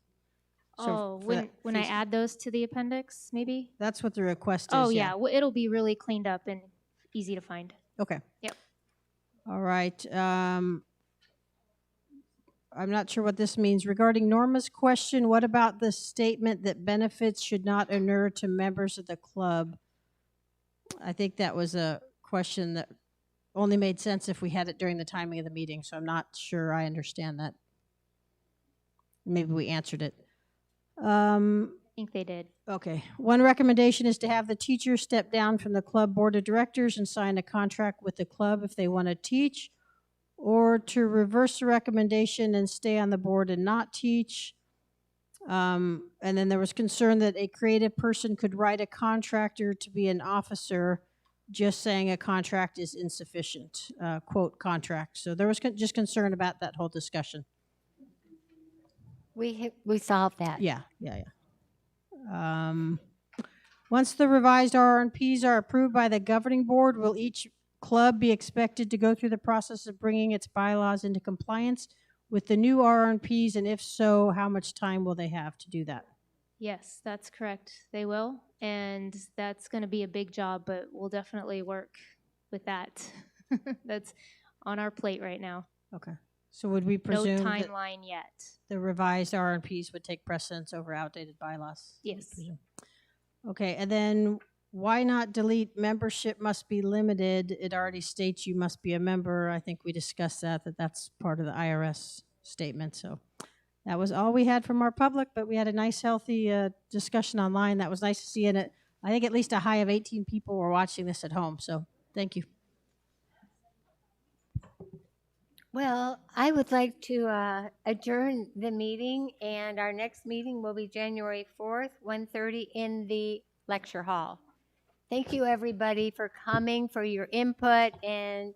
So when I add those to the appendix, maybe? That's what the request is. Oh, yeah. Well, it'll be really cleaned up and easy to find. Okay. Yep. All right. I'm not sure what this means. Regarding Norma's question, what about the statement that benefits should not inure to members of the club? I think that was a question that only made sense if we had it during the timing of the meeting, so I'm not sure I understand that. Maybe we answered it. I think they did. Okay. One recommendation is to have the teacher step down from the club board of directors and sign a contract with the club if they want to teach, or to reverse the recommendation and stay on the board and not teach. And then there was concern that a creative person could write a contractor to be an officer. Just saying a contract is insufficient, quote, contract. So there was just concern about that whole discussion. We solved that. Yeah. Once the revised RRPs are approved by the governing board, will each club be expected to go through the process of bringing its bylaws into compliance with the new RRPs? And if so, how much time will they have to do that? Yes, that's correct. They will. And that's going to be a big job, but we'll definitely work with that. That's on our plate right now. Okay. So would we No presume that timeline yet. the revised RRPs would take precedence over outdated bylaws? Yes. Okay, and then why not delete membership must be limited? It already states you must be a member. I think we discussed that's part of the IRS statement. So that was all we had from our public, but we had a nice, healthy discussion online. That was nice to see. And I think at least a high of 18 people were watching this at home. So thank you. Well, I would like to adjourn the meeting, and our next meeting will be January 4th, 1:30 in the lecture hall. Thank you, everybody, for coming, for your input, and